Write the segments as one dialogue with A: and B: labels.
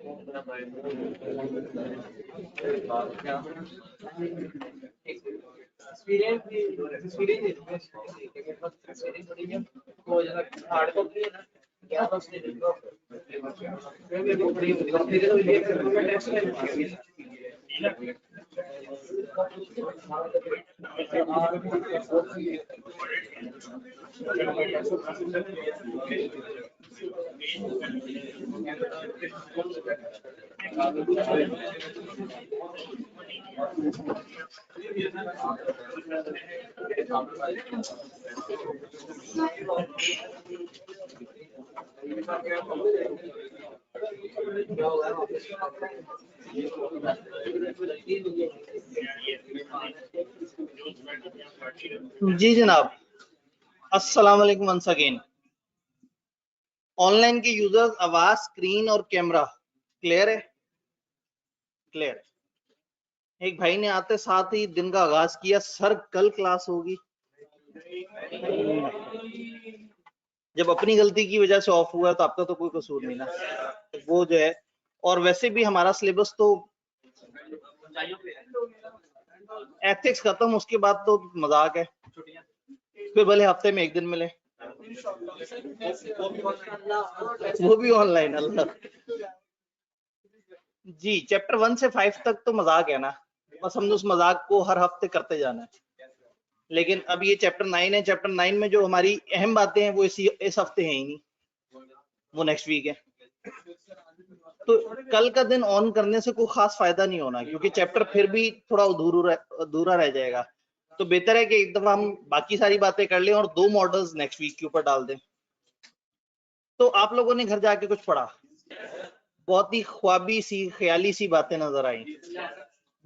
A: जी जनाब, अस्सलाम वालेकुम वंस अगेन। ऑनलाइन के यूजर्स आवाज, स्क्रीन और कैमरा क्लियर है? क्लियर। एक भाई ने आते साथ ही दिन का आगाज किया, सर कल क्लास होगी। जब अपनी गलती की वजह से ऑफ हुआ तो आपका तो कोई कसूर नहीं ना, वो जो है। और वैसे भी हमारा सिलेबस तो एथिक्स खत्म, उसके बाद तो मजाक है, फिर भले हफ्ते में एक दिन मिले, वो भी ऑनलाइन। अल्लाह जी, चैप्टर 1 से 5 तक तो मजाक है ना, बस हमने उस मजाक को हर हफ्ते करते जाना है। लेकिन अब ये चैप्टर 9 है, चैप्टर 9 में जो हमारी अहम बातें हैं वो इस हफ्ते हैं ही नहीं, वो नेक्स्ट वीक है। तो कल का दिन ऑन करने से कोई खास फायदा नहीं होना, क्योंकि चैप्टर फिर भी थोड़ा अधूरा रह जाएगा। तो बेहतर है कि एक दफा हम बाकी सारी बातें कर लें और 2 मॉडल्स नेक्स्ट वीक के ऊपर डाल दें। तो आप लोगों ने घर जाके कुछ पढ़ा? बहुत ही ख्वाबी सी, ख्याली सी बातें नजर आई,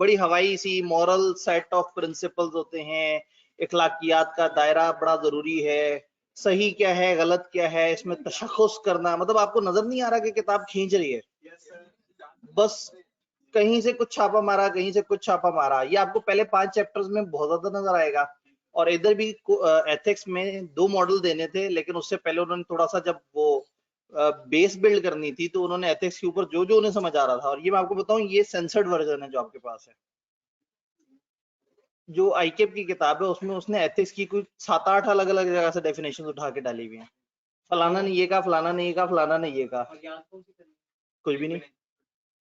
A: बड़ी हवाई सी। मॉरल सेट ऑफ प्रिंसिपल्स होते हैं, इखलाकियात का दायरा बड़ा जरूरी है, सही क्या है गलत क्या है इसमें तशख्खुस करना। मतलब आपको नजर नहीं आ रहा कि किताब खींच रही है, बस कहीं से कुछ छापा मारा, कहीं से कुछ छापा मारा। ये आपको पहले 5 चैप्टर्स में बहुत ज्यादा नजर आएगा। और इधर भी एथिक्स में 2 मॉडल देने थे, लेकिन उससे पहले उन्होंने थोड़ा सा, जब वो बेस बिल्ड करनी थी, तो उन्होंने एथिक्स के ऊपर जो जो उन्हें समझ आ रहा था। और ये मैं आपको बताऊं, ये सेंसर्ड वर्जन है जो आपके पास है। जो आईकेप की किताब है उसमें उसने एथिक्स की कोई 7-8 अलग अलग जगह से डेफिनेशन उठा के डाली हुई है। फलाना ने ये कहा, फलाना ने ये कहा, फलाना ने ये कहा, कुछ भी नहीं,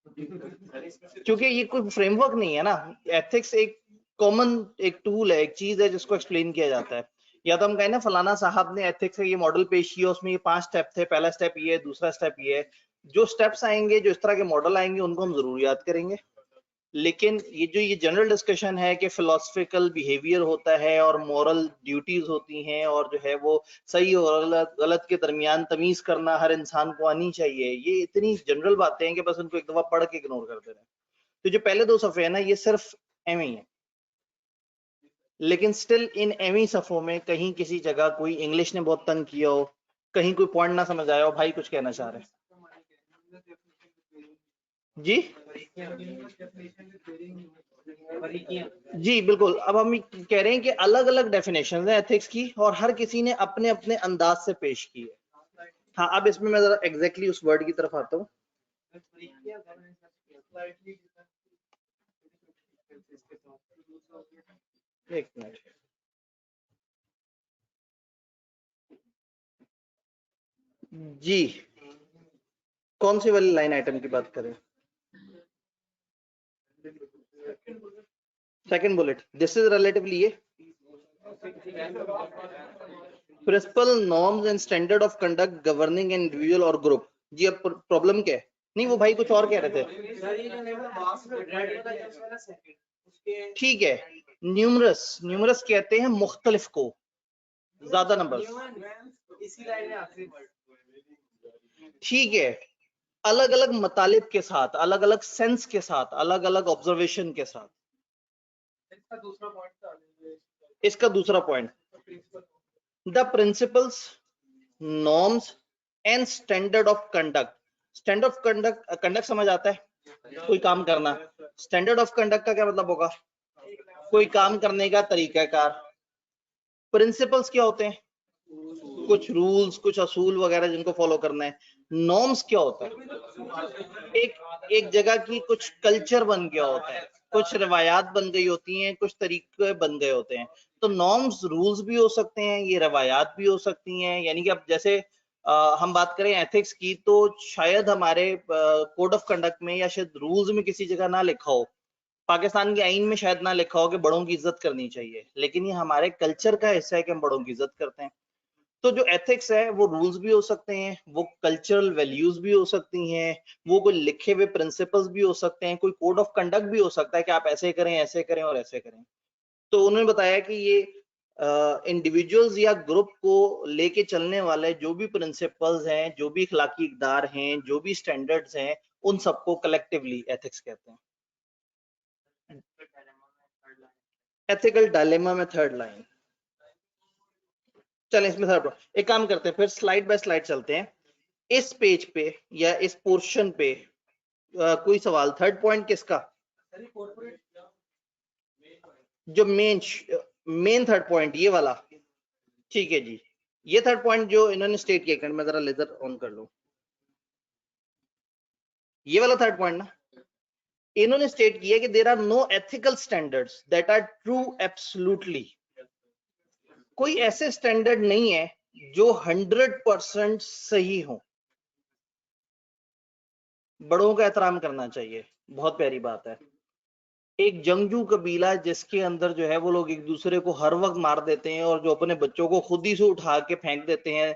A: क्योंकि ये कोई फ्रेमवर्क नहीं है ना। एथिक्स एक कॉमन एक टूल है, एक चीज है जिसको एक्सप्लेन किया जाता है। या तो हम कहें ना फलाना साहब ने एथिक्स का ये मॉडल पेश किया, उसमें ये 5 स्टेप थे, पहला स्टेप ये है, दूसरा स्टेप ये है। जो स्टेप्स आएंगे, जो इस तरह के मॉडल आएंगे, उनको हम जरूर याद करेंगे। लेकिन ये जनरल डिस्कशन है कि फिलोसफिकल बिहेवियर होता है और मॉरल ड्यूटीज होती हैं, और जो है वो सही और गलत के दरमियान तमीज करना हर इंसान को आनी चाहिए, ये इतनी जनरल बातें हैं कि बस उनको एक दफा पढ़ के इग्नोर कर दे रहे हैं। तो जो पहले 2 सफ़े हैं ना, ये सिर्फ एवं ही है। लेकिन स्टिल इन एवं सफ़ों में कहीं किसी जगह कोई इंग्लिश ने बहुत तंग किया हो, कहीं कोई पॉइंट ना समझ आया हो, भाई कुछ कहना चाह रहे हैं जी? जी बिल्कुल। अब हम कह रहे हैं कि अलग अलग डेफिनेशन है एथिक्स की, और हर किसी ने अपने अपने अंदाज से पेश की है। हाँ, अब इसमें मैं जरा एग्जैक्टली उस वर्ड की तरफ आता हूँ। एक मिनट जी, कौन सी वाली लाइन आइटम की बात करें? Second bullet, this is relatively ये principle, norms and standard of conduct governing individual और ग्रुप। जी, अब प्रॉब्लम क्या है? नहीं, वो भाई कुछ और कह रहे थे। ठीक है, न्यूमरस कहते हैं मुख्तलिफ को, ज्यादा नंबर। ठीक है, अलग अलग मतलब के साथ, अलग अलग सेंस के साथ, अलग अलग ऑब्जर्वेशन के साथ। इसका दूसरा point, the principles, norms and standard of conduct. Standard of conduct समझ आता है? कोई काम करना। स्टैंडर्ड ऑफ कंडक्ट का क्या मतलब होगा? कोई काम करने का तरीकाकार। प्रिंसिपल्स क्या होते हैं? कुछ रूल्स, कुछ असूल वगैरह जिनको फॉलो करना है। नॉर्म्स क्या होता है? एक जगह की कुछ कल्चर बन गया होता है, कुछ रवायात बन गई होती हैं, कुछ तरीके बन गए होते हैं। तो नॉर्म्स रूल्स भी हो सकते हैं, ये रवायात भी हो सकती हैं। यानी कि अब जैसे हम बात करें एथिक्स की, तो शायद हमारे कोड ऑफ कंडक्ट में या शायद रूल्स में किसी जगह ना लिखा हो, पाकिस्तान के आईन में शायद ना लिखा हो कि बड़ों की इज्जत करनी चाहिए, लेकिन ये हमारे कल्चर का हिस्सा है कि हम बड़ों की इज्जत करते हैं। तो जो एथिक्स है वो रूल्स भी हो सकते हैं, वो कल्चरल वैल्यूज भी हो सकती हैं, वो कोई लिखे हुए प्रिंसिपल्स भी हो सकते हैं, कोई कोड ऑफ कंडक्ट भी हो सकता है कि आप ऐसे करें, ऐसे करें और ऐसे करें। तो उन्होंने बताया कि ये इंडिविजुअल्स या ग्रुप को लेके चलने वाले जो भी प्रिंसिपल्स हैं, जो भी अखलाकी इक़दार हैं, जो भी स्टैंडर्ड्स हैं, उन सबको कलेक्टिवली एथिक्स कहते हैं। एथिकल डायलेमा में थर्ड लाइन, चलें इसमें थर्ड, एक काम करते हैं फिर स्लाइड बाय स्लाइड चलते हैं। इस पेज पे या इस पोर्शन पे कोई सवाल? थर्ड पॉइंट किसका? जो मेन थर्ड पॉइंट ये वाला, ठीक है जी। ये थर्ड पॉइंट जो इन्होंने स्टेट किया, मैं जरा लेजर ऑन कर लूं, ये वाला थर्ड पॉइंट ना, इन्होंने स्टेट किया कि there are no ethical standards that are true absolutely. कोई ऐसे स्टैंडर्ड नहीं है जो 100% सही हो। बड़ों का एहतराम करना चाहिए, बहुत प्यारी बात है। एक जंगजू कबीला जिसके अंदर जो है वो लोग एक दूसरे को हर वक्त मार देते हैं, और जो अपने बच्चों को खुद ही से उठा के फेंक देते हैं,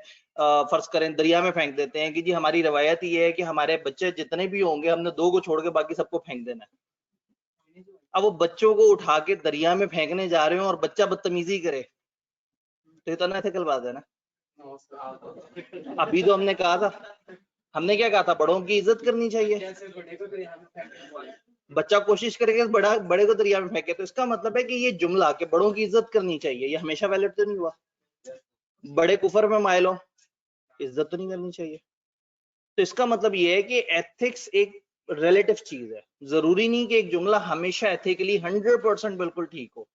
A: फर्ज करें दरिया में फेंक देते हैं कि जी हमारी रवायत ये है कि हमारे बच्चे जितने भी होंगे हमने 2 को छोड़ के बाकी सबको फेंक देना है। अब वो बच्चों को उठा के दरिया में फेंकने जा रहे हो और बच्चा बदतमीजी करे, तो ये तो अनएथिकल बात है ना। अभी तो हमने कहा था, हमने क्या कहा था? बड़ों की इज्जत करनी चाहिए। बच्चा कोशिश करेगा बड़े को दरिया में फेंके, तो इसका मतलब है कि ये जुमला कि बड़ों की इज्जत करनी चाहिए, ये हमेशा वैलिड तो नहीं हुआ। बड़े कुफर में माइल हो, इज्जत तो नहीं करनी चाहिए। तो इसका मतलब ये है कि एथिक्स एक रिलेटिव चीज है, जरूरी नहीं कि एक जुमला हमेशा एथिकली 100% बिल्कुल ठीक हो।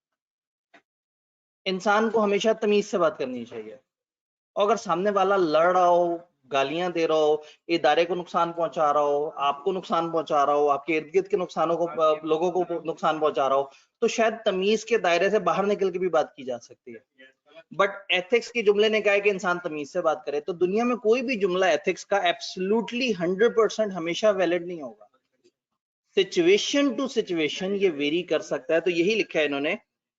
A: इंसान को हमेशा तमीज से बात करनी चाहिए। अगर सामने वाला लड़ रहा हो, गालियां दे रहा हो, इदारे को नुकसान पहुंचा रहा हो, आपको नुकसान पहुंचा रहा हो, आपके इर्द गिर्द के नुकसानों को, लोगों को नुकसान पहुंचा रहा हो, तो शायद तमीज के दायरे से बाहर निकल के भी बात की जा सकती है। बट एथिक्स के जुमले ने कहा है कि इंसान तमीज से बात करे। तो दुनिया में कोई भी जुमला एथिक्स का एब्सोल्युटली 100% हमेशा वैलिड नहीं होगा। सिचुएशन टू सिचुएशन ये वेरी कर सकता है। तो यही लिखा है इन्होंने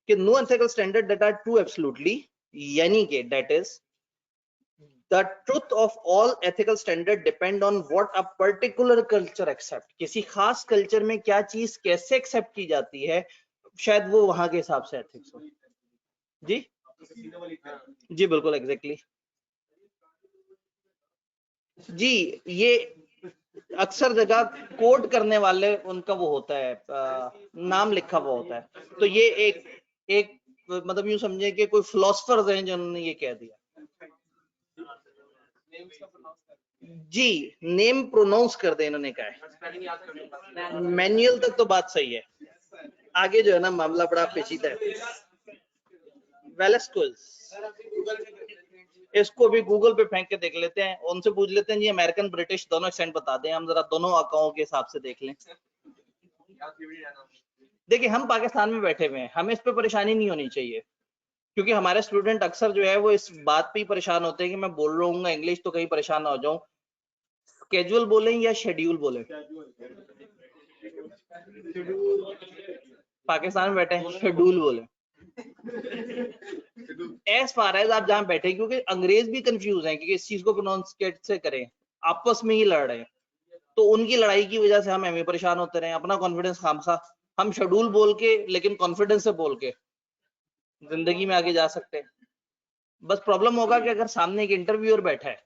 A: कि no ethical standard that are true absolutely, यानी कि that is the truth of all ethical standard depend on what a particular culture accept। किसी खास कल्चर में क्या चीज कैसे एक्सेप्ट की जाती है, शायद वो वहां के हिसाब से एथिक्स हो। जी जी बिल्कुल एग्जैक्टली जी। ये अक्सर जगह कोट करने वाले उनका वो होता है, नाम लिखा हुआ होता है। तो ये एक मतलब यूं समझे कि कोई फिलोसफर्स हैं जिन्होंने ये कह दिया। जी नेम प्रोनाउंस कर दे इन्होंने कहा है। मैनुअल तक तो बात सही है, आगे जो है ना मामला बड़ा पेचीदा है। वेलेस्कुस, इसको भी गूगल पे फेंक के देख लेते हैं, उनसे पूछ लेते हैं जी अमेरिकन ब्रिटिश दोनों एक्सेंट बता दें, हम जरा दोनों आकाओं के हिसाब से देख लें। देखिए हम पाकिस्तान में बैठे हुए हैं, हमें इस पे परेशानी नहीं होनी चाहिए, क्योंकि हमारे स्टूडेंट अक्सर जो है वो इस बात पे ही परेशान होते हैं कि मैं बोल रहा हूँ इंग्लिश तो कहीं परेशान ना हो जाऊं। स्केड्यूल बोलें या शेड्यूल बोलें? पाकिस्तान में बैठे हैं, शेड्यूल बोलें एज फार एज आप जहां बैठे, क्योंकि अंग्रेज भी कंफ्यूज हैं कि इस चीज को प्रोनाउंस कैसे करें, आपस में ही लड़ रहे हैं। तो उनकी लड़ाई की वजह से हम एम परेशान होते रहे, अपना कॉन्फिडेंस खामसा। हम शेड्यूल बोल के लेकिन कॉन्फिडेंस से बोल के जिंदगी में आगे जा सकते हैं। बस प्रॉब्लम होगा कि अगर सामने एक इंटरव्यूअर बैठा है,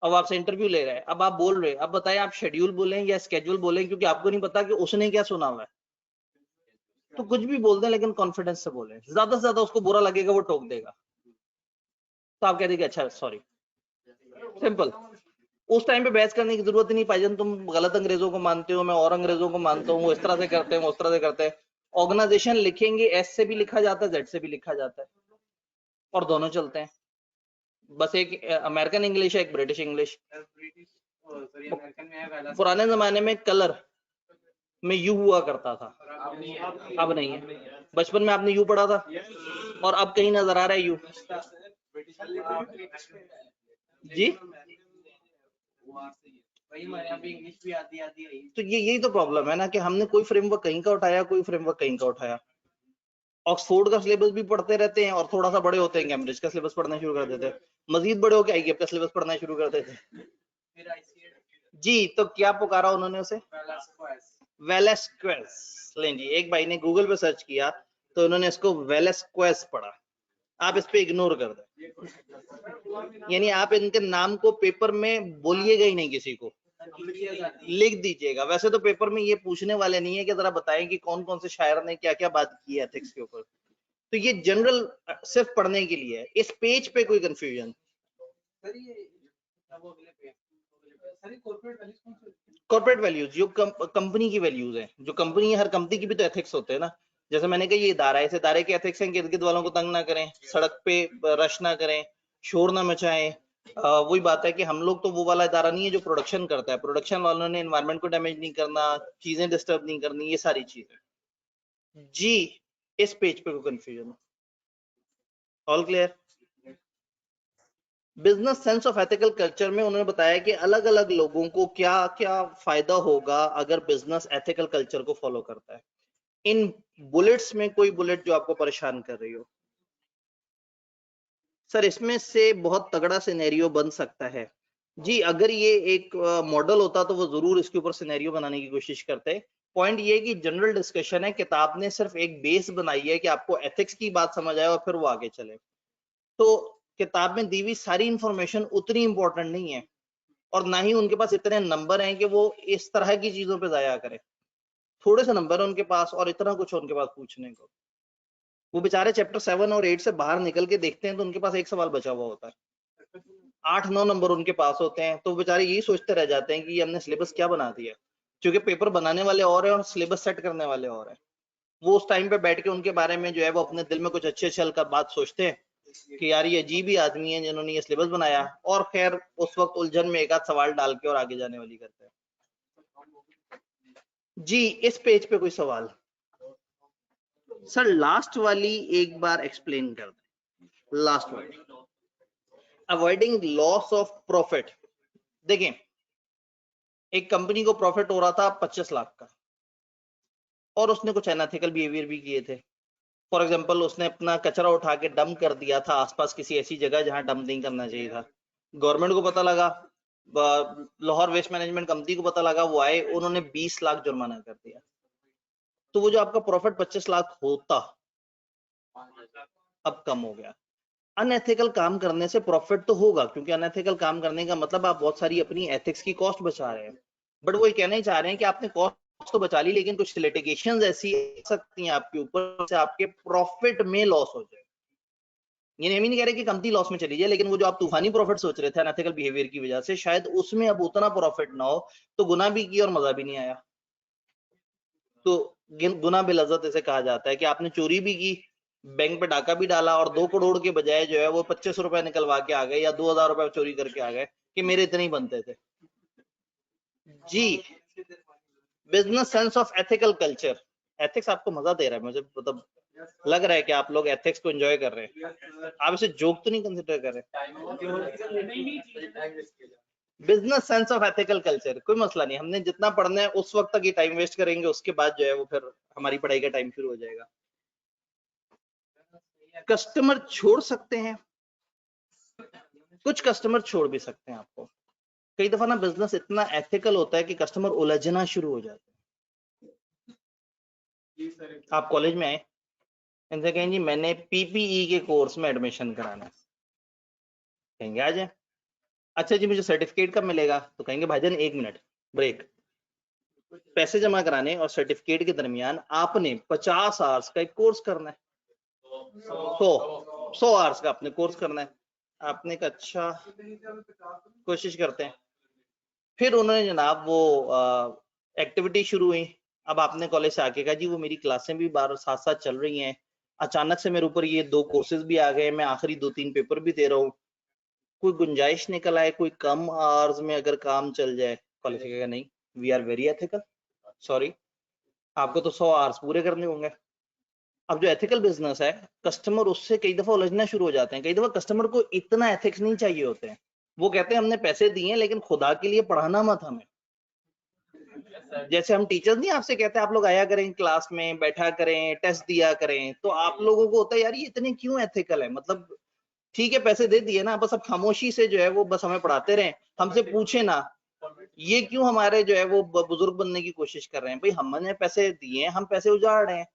A: अब आपसे इंटरव्यू ले रहा है, अब आप बोल रहे हैं, अब बताएं आप शेड्यूल बोलें या स्केड्यूल बोलें, क्योंकि आपको नहीं पता कि उसने क्या सुना हुआ है। तो कुछ भी बोल दें लेकिन कॉन्फिडेंस से बोलें, ज्यादा से ज्यादा उसको बुरा लगेगा, वो टोक देगा, तो आप कह देंगे अच्छा सॉरी, सिंपल। उस टाइम पे बहस करने की जरूरत ही नहीं, भाईजान तुम गलत अंग्रेजों को मानते हो, मैं और अंग्रेजों को मानता हूँ, वो इस तरह से करते हैं, वो उस तरह से करते हैं। ऑर्गेनाइजेशन लिखेंगे, एस से भी लिखा जाता है, जेड से भी लिखा जाता है, और दोनों चलते हैं। बस एक अमेरिकन इंग्लिश है, एक ब्रिटिश इंग्लिश। पुराने जमाने में कलर में यू हुआ करता था, अब नहीं है। बचपन में आपने यू पढ़ा था और अब कहीं नजर आ रहा है यू? जी, तो ये यही तो प्रॉब्लम है ना कि हमने कोई फ्रेमवर्क कहीं का उठाया, कोई फ्रेमवर्क कहीं का उठाया। ऑक्सफोर्ड का सिलेबस भी पढ़ते रहते हैं और थोड़ा सा बड़े होते हैं कैम्ब्रिज का सिलेबस पढ़ना शुरू कर देते हैं, मजीद बड़े होकर आईगेप का सिलेबस पढ़ना शुरू कर देते हैं। जी, तो क्या पुकारा उन्होंने उसे? वेलास्क्वेज। लें जी, एक भाई ने गूगल पे सर्च किया तो उन्होंने इसको वेलास्क्वेज पढ़ा। आप इस पे इग्नोर कर दें, यानी आप इनके नाम को पेपर में बोलिएगा ही नहीं, किसी को लिख दीजिएगा। वैसे तो पेपर में ये पूछने वाले नहीं है कि जरा बताएं कि कौन कौन से शायर ने क्या क्या बात की है एथिक्स के ऊपर, तो ये जनरल सिर्फ पढ़ने के लिए है। इस पेज पे कोई कंफ्यूजन? कॉर्पोरेट वैल्यूज जो कंपनी की वैल्यूज है, जो कंपनी है, हर कंपनी की भी तो एथिक्स होते हैं ना। जैसे मैंने कहा ये इदारा है, इस इदारे के एथिक्स हैं कि इर्द गिर्द वालों को तंग ना करें, सड़क पे रश ना करें, शोर ना मचाएं। वही बात है कि हम लोग तो वो वाला इदारा नहीं है जो प्रोडक्शन करता है। प्रोडक्शन वालों ने एनवायरनमेंट को डैमेज नहीं करना, चीजें डिस्टर्ब नहीं करनी, ये सारी चीजें। जी, इस पेज पे कोई confusion? All clear? Business sense of ethical culture में उन्होंने बताया कि अलग अलग लोगों को क्या क्या फायदा होगा अगर बिजनेस एथिकल कल्चर को फॉलो करता है। इन बुलेट्स में कोई बुलेट जो आपको परेशान कर रही हो? सर इसमें से बहुत तगड़ा सिनेरियो बन सकता है। जी, अगर ये एक मॉडल होता तो वो जरूर इसके ऊपर सिनेरियो बनाने की कोशिश करते। पॉइंट ये कि जनरल डिस्कशन है, किताब ने सिर्फ एक बेस बनाई है कि आपको एथिक्स की बात समझ आए और फिर वो आगे चले। तो किताब में दी हुई सारी इंफॉर्मेशन उतनी इंपॉर्टेंट नहीं है और ना ही उनके पास इतने नंबर हैं कि वो इस तरह की चीजों पे जाया करें। थोड़े से नंबर है उनके पास और इतना कुछ उनके पास पूछने को। वो बेचारे चैप्टर 7 और 8 से बाहर निकल के देखते हैं तो उनके पास एक सवाल बचा हुआ होता है, 8-9 नंबर उनके पास होते हैं, तो बेचारे यही सोचते रह जाते हैं कि ये हमने सिलेबस क्या बना दिया, क्योंकि पेपर बनाने वाले और है और सिलेबस सेट करने वाले और है। वो उस टाइम पे बैठ के उनके बारे में जो है वो अपने दिल में कुछ अच्छे चल कर बात सोचते हैं कि यार ये अजीब ही आदमी है जिन्होंने ये सिलेबस बनाया, और खैर उस वक्त उलझन में एक आध सवाल डाल के और आगे जाने वाली करते हैं। जी, इस पेज पे कोई सवाल? सर लास्ट वाली एक बार एक्सप्लेन कर दें। लास्ट वाली, अवॉइडिंग लॉस ऑफ प्रॉफिट। देखिए, एक कंपनी को प्रॉफिट हो रहा था 25 लाख का और उसने कुछ अनएथिकल बिहेवियर भी किए थे। फॉर एग्जांपल, उसने अपना कचरा उठा के डंप कर दिया था आसपास किसी ऐसी जगह जहां डंप नहीं करना चाहिए था। गवर्नमेंट को पता लगा, लाहौर वेस्ट मैनेजमेंट कंपनी को पता लगा, वो आए, उन्होंने 20 लाख जुर्माना कर दिया। तो वो जो आपका प्रॉफिट 25 लाख होता अब कम हो गया। अनएथिकल काम करने से प्रॉफिट तो होगा, क्योंकि अनएथिकल काम करने का मतलब आप बहुत सारी अपनी एथिक्स की कॉस्ट बचा रहे हैं। बट वो ये कहना ही चाह रहे हैं कि आपने कॉस्ट तो बचा ली, लेकिन कुछ लिटिगेशंस ऐसी आ सकती हैं आपके ऊपर से आपके प्रॉफिट में लॉस हो जाए। ये नहीं कह रहे कि कंपनी लॉस में चली जाए, लेकिन वो जो आप तूफानी प्रॉफिट सोच रहे थे अनएथिकल बिहेवियर की वजह से, शायद उसमें अब उतना प्रॉफिट ना हो, तो गुनाह भी की और मजा भी नहीं आया। तो गुनाह बिलज़्ज़त इसे कहा जाता है कि आपने चोरी भी की, बैंक पे डाका भी डाला और 2 करोड़ के बजाय जो है वो 25 रुपए निकलवा के आ गए या 2000 रुपए चोरी करके आ गए कि मेरे इतने ही बनते थे। जी, business sense of ethical culture. Ethics आपको मजा दे रहा है, मुझे मतलब लग रहा है कि आप लोग एथिक्स को एंजॉय कर रहे हैं। आप इसे जोक तो नहीं कंसिडर कर रहे? Business sense of ethical culture, कोई मसला नहीं, हमने जितना पढ़ना है उस वक्त तक ही टाइम वेस्ट करेंगे, उसके बाद जो है वो फिर हमारी पढ़ाई का टाइम शुरू हो जाएगा। कस्टमर छोड़ सकते हैं, कुछ कस्टमर छोड़ भी सकते हैं आपको। कई दफा ना बिजनेस इतना एथिकल होता है कि कस्टमर उलझना शुरू हो जाते हैं। आप कॉलेज में आए, इनसे कहें जी मैंने पीपीई के कोर्स में एडमिशन कराना है, कहेंगे आ जाए। अच्छा जी मुझे सर्टिफिकेट कब मिलेगा? तो कहेंगे भाईजान 1 मिनट ब्रेक। पैसे जमा कराने और सर्टिफिकेट के दरमियान आपने 50 आवर्स का एक कोर्स करना है, 100 आवर्स का आपने कोर्स करना है। आपने कहा अच्छा कोशिश करते हैं। फिर उन्होंने जनाब वो एक्टिविटी शुरू हुई। अब आपने कॉलेज से आके कहा जी वो मेरी क्लासें भी बार साथ साथ चल रही हैं, अचानक से मेरे ऊपर ये 2 कोर्सेज भी आ गए, मैं आखिरी 2-3 पेपर भी दे रहा हूँ, कोई गुंजाइश निकल आए, कोई कम आवर्स में अगर काम चल जाए, कॉलेज कहेगा नहीं we are very ethical, sorry आपको तो 100 आवर्स पूरे करने होंगे। अब जो एथिकल बिजनेस है, कस्टमर उससे कई दफा उलझना शुरू हो जाते हैं। कई दफा कस्टमर को इतना एथिक्स नहीं चाहिए होते हैं, वो कहते हैं हमने पैसे दिए लेकिन खुदा के लिए पढ़ाना मत हमें। जैसे हम टीचर्स नहीं आपसे कहते हैं आप लोग आया करें क्लास में, बैठा करें, टेस्ट दिया करें, तो आप लोगों को होता है यार ये इतने क्यों एथिकल है, मतलब ठीक है पैसे दे दिए ना, बस अब खामोशी से जो है वो बस हमें पढ़ाते रहे, हमसे पूछे ना, ये क्यों हमारे जो है वो बुजुर्ग बनने की कोशिश कर रहे हैं। भाई हमने पैसे दिए, हम पैसे उजाड़ रहे हैं,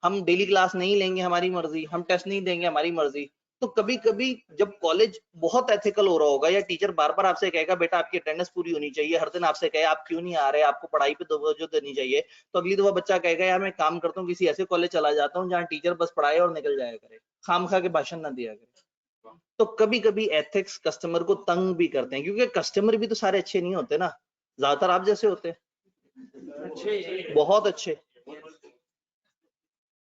A: हम डेली क्लास नहीं लेंगे हमारी मर्जी, हम टेस्ट नहीं देंगे हमारी मर्जी। तो कभी कभी जब कॉलेज बहुत एथिकल हो रहा होगा, या टीचर बार बार आपसे कहेगा बेटा आपकी अटेंडेंस पूरी होनी चाहिए, हर दिन आपसे कहे आप क्यों नहीं आ रहे, आपको पढ़ाई पे तवज्जो देनी चाहिए, तो अगली दफा बच्चा कहेगा यार मैं काम करता हूँ किसी ऐसे कॉलेज चला जाता हूँ जहाँ टीचर बस पढ़ाए और निकल जाया करे, खाम खा के भाषण ना दिया करे। तो कभी कभी एथिक्स कस्टमर को तंग भी करते हैं, क्योंकि कस्टमर भी तो सारे अच्छे नहीं होते ना, ज्यादातर आप जैसे होते हैं बहुत अच्छे।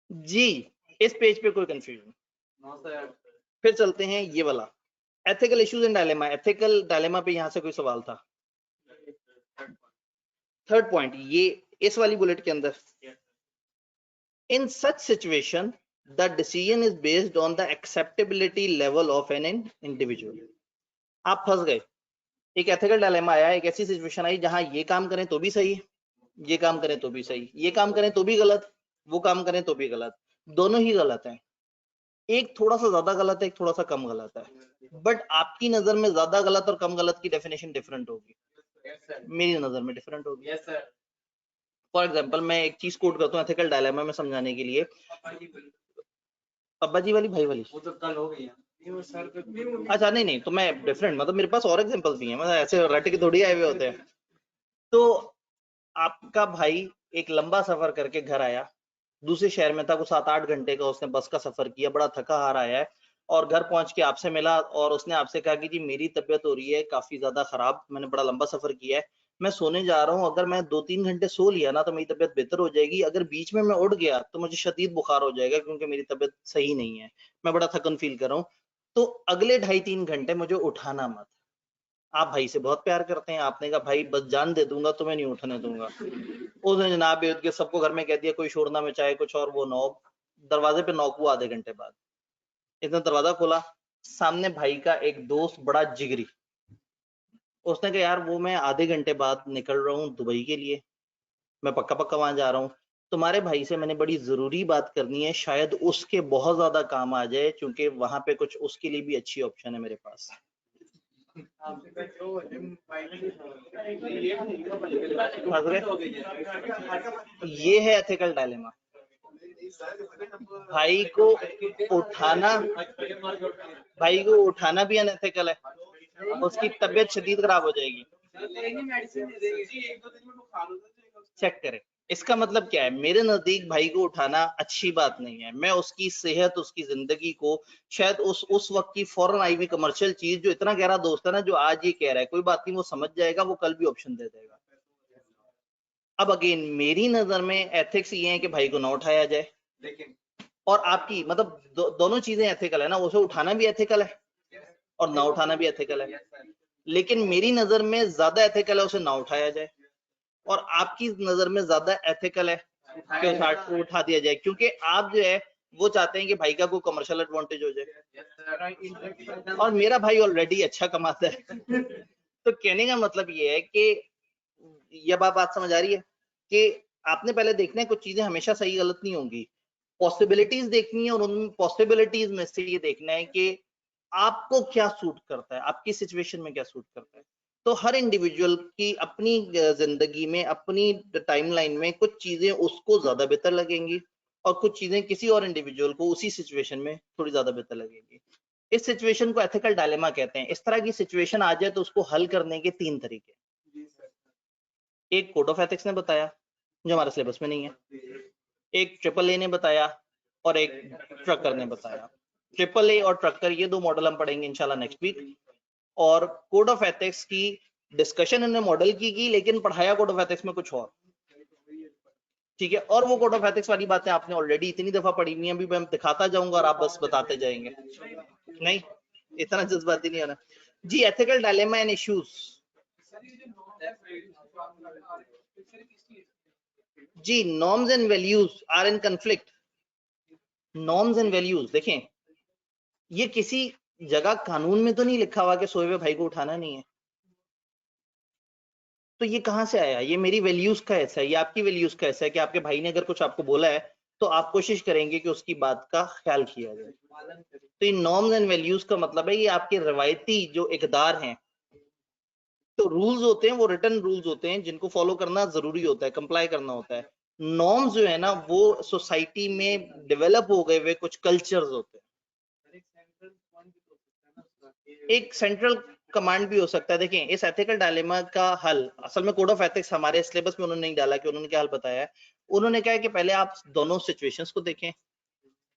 A: जी, इस पेज पे कोई कंफ्यूजन। फिर चलते हैं ये वाला, ethical issues and dilemma. Ethical dilemma पे यहां से कोई सवाल था? थर्ड पॉइंट, ये इस वाली बुलेट के अंदर, in such situation the decision is based on the acceptability level of an individual. आप फंस गए, एक एथिकल डायलेमा आया, एक ऐसी सिचुएशन आई जहां ये काम करें तो भी सही, ये काम करें तो भी सही, ये काम करें तो भी गलत, वो काम करें तो भी गलत, दोनों ही गलत हैं। एक थोड़ा सा ज्यादा गलत है, एक थोड़ा सा कम गलत है, बट आपकी नजर में ज्यादा गलत और कम गलत की डेफिनेशन डिफरेंट होगी, मेरी नजर में डिफरेंट होगी। फॉर एग्जांपल मैं एक चीज कोट करता हूँ एथिकल डायलेमा में समझाने के लिए, अब्बा जी वाली भाई वाली, वो तो कल हो गई है। अच्छा नहीं तो मैं डिफरेंट, मतलब मेरे पास और एग्जांपल्स भी हैं, मतलब ऐसे रट के थोड़ी आए हुए होते हैं। तो आपका भाई एक लंबा सफर करके घर आया, दूसरे शहर में था, वो 7-8 घंटे का उसने बस का सफर किया, बड़ा थका हारा आया है, और घर पहुंच के आपसे मिला और उसने आपसे कहा कि जी मेरी तबीयत हो रही है काफी ज्यादा खराब, मैंने बड़ा लंबा सफर किया है, मैं सोने जा रहा हूँ, अगर मैं 2-3 घंटे सो लिया ना तो मेरी तबीयत बेहतर हो जाएगी, अगर बीच में मैं उठ गया तो मुझे शदीद बुखार हो जाएगा क्योंकि मेरी तबीयत सही नहीं है, मैं बड़ा थकन फील कर रहा हूँ, तो अगले 2.5-3 घंटे मुझे उठाना मत। आप भाई से बहुत प्यार करते हैं, आपने कहा भाई बस जान दे दूंगा तो मैं नहीं उठने दूंगा। उसने जनाब बेद के सबको घर में कह दिया कोई शोर ना मचाए कुछ, और वो नॉक, दरवाजे पे नॉक हुआ आधे घंटे बाद, इतना दरवाजा खोला, सामने भाई का एक दोस्त बड़ा जिगरी, उसने कहा यार वो मैं आधे घंटे बाद निकल रहा हूँ दुबई के लिए, मैं पक्का पक्का वहां जा रहा हूँ, तुम्हारे भाई से मैंने बड़ी जरूरी बात करनी है, शायद उसके बहुत ज्यादा काम आ जाए क्योंकि वहां पे कुछ उसके लिए भी अच्छी ऑप्शन है मेरे पास। ये है एथिकल डायलेमा। भाई को उठाना, भाई को उठाना भी अनएथिकल है, उसकी तबीयत शदीद खराब हो जाएगी। चेक करें, इसका मतलब क्या है, मेरे नजदीक भाई को उठाना अच्छी बात नहीं है, मैं उसकी सेहत, उसकी जिंदगी को, शायद उस वक्त की फौरन आई हुई कमर्शियल चीज, जो इतना गहरा दोस्त है ना, जो आज ये कह रहा है कोई बात नहीं वो समझ जाएगा, वो कल भी ऑप्शन दे देगा। अब अगेन मेरी नजर में एथिक्स ये है कि भाई को ना उठाया जाए, और आपकी मतलब दोनों चीजें एथिकल है ना, उसे उठाना भी एथिकल है और ना उठाना भी एथिकल है, लेकिन मेरी नजर में ज्यादा एथिकल है उसे ना उठाया जाए, और आपकी नजर में ज्यादा एथिकल है कि उसे उठा दिया जाए, क्योंकि आप जो है वो चाहते हैं कि भाई का कोई कमर्शियल एडवांटेज हो जाए, और मेरा भाई ऑलरेडी अच्छा कमाता है। तो कहने का मतलब ये है कि ये बात समझ आ रही है कि आपने पहले देखना है कुछ चीजें हमेशा सही गलत नहीं होंगी, पॉसिबिलिटीज देखनी है, और उन पॉसिबिलिटीज में से ये देखना है कि आपको क्या सूट करता है, आपकी सिचुएशन में क्या सूट करता है। तो हर इंडिविजुअल की अपनी जिंदगी में, अपनी टाइमलाइन में कुछ चीजें उसको ज्यादा बेहतर लगेंगी, और कुछ चीजें किसी और इंडिविजुअल को उसी सिचुएशन में थोड़ी ज्यादा बेहतर लगेंगी। इस सिचुएशन को एथिकल डायलेमा कहते हैं। इस तरह की सिचुएशन आ जाए तो उसको हल करने के 3 तरीके, एक कोड ऑफ एथिक्स ने बताया जो हमारे सिलेबस में नहीं है, एक AAA ने बताया, और एक ट्रकर ने बताया। AAA और ट्रकर ये 2 मॉडल हम पढ़ेंगे इंशाल्लाह नेक्स्ट वीक, और कोड ऑफ एथिक्स की डिस्कशन इन्होंने मॉडल की, लेकिन पढ़ाया कोड ऑफ एथिक्स में कुछ और, ठीक है। और वो कोड ऑफ एथिक्स वाली बातें आपने ऑलरेडी इतनी दफा पढ़ी हुई हैं, अभी मैं दिखाता जाऊंगा और आप बस बताते जाएंगे। नहीं, इतना जज्बाती नहीं होना जी। एथिकल डायलेमा एंड इश्यूज जी। Norms and values are in conflict. Norms and values देखें, ये किसी जगह कानून में तो नहीं लिखा हुआ कि सोए हुए भाई को उठाना नहीं है। तो ये कहां से आया? ये मेरी वैल्यूज का ऐसा है, ये आपकी वैल्यूज का ऐसा है कि आपके भाई ने अगर कुछ आपको बोला है तो आप कोशिश करेंगे कि उसकी बात का ख्याल किया जाए। तो ये नॉर्म्स एंड वैल्यूज का मतलब है ये आपके रवायती जो इकदार हैं। तो रूल्स होते हैं वो रिटन रूल्स होते हैं जिनको फॉलो करना जरूरी होता है, कंप्लाई करना होता है। नॉर्म्स जो है ना वो सोसाइटी में डेवलप हो गए हुए कुछ कल्चर्स होते हैं। एक सेंट्रल कमांड भी हो सकता है। देखें, इस एथिकल डायलेमा का हल असल में कोड ऑफ एथिक्स हमारे सिलेबस में उन्होंने नहीं डाला कि उन्होंने क्या हल बताया है। उन्होंने कहा है कि पहले आप दोनों सिचुएशंस को देखें,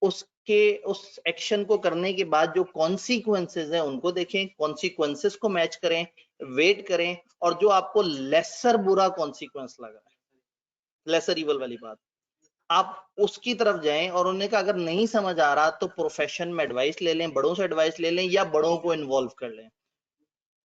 A: उसके उस एक्शन को करने के बाद जो कॉन्सिक्वेंसेज हैं उनको देखें, कॉन्सिक्वेंसेज को मैच करें, वेट करें, और जो आपको लेसर बुरा कॉन्सिक्वेंस लग रहा है, लेसर इवल वाली बात, आप उसकी तरफ जाएं। और उन्होंने कहा अगर नहीं समझ आ रहा तो प्रोफेशन में एडवाइस ले लें, बड़ों से एडवाइस ले लें या बड़ों को इन्वॉल्व कर लें।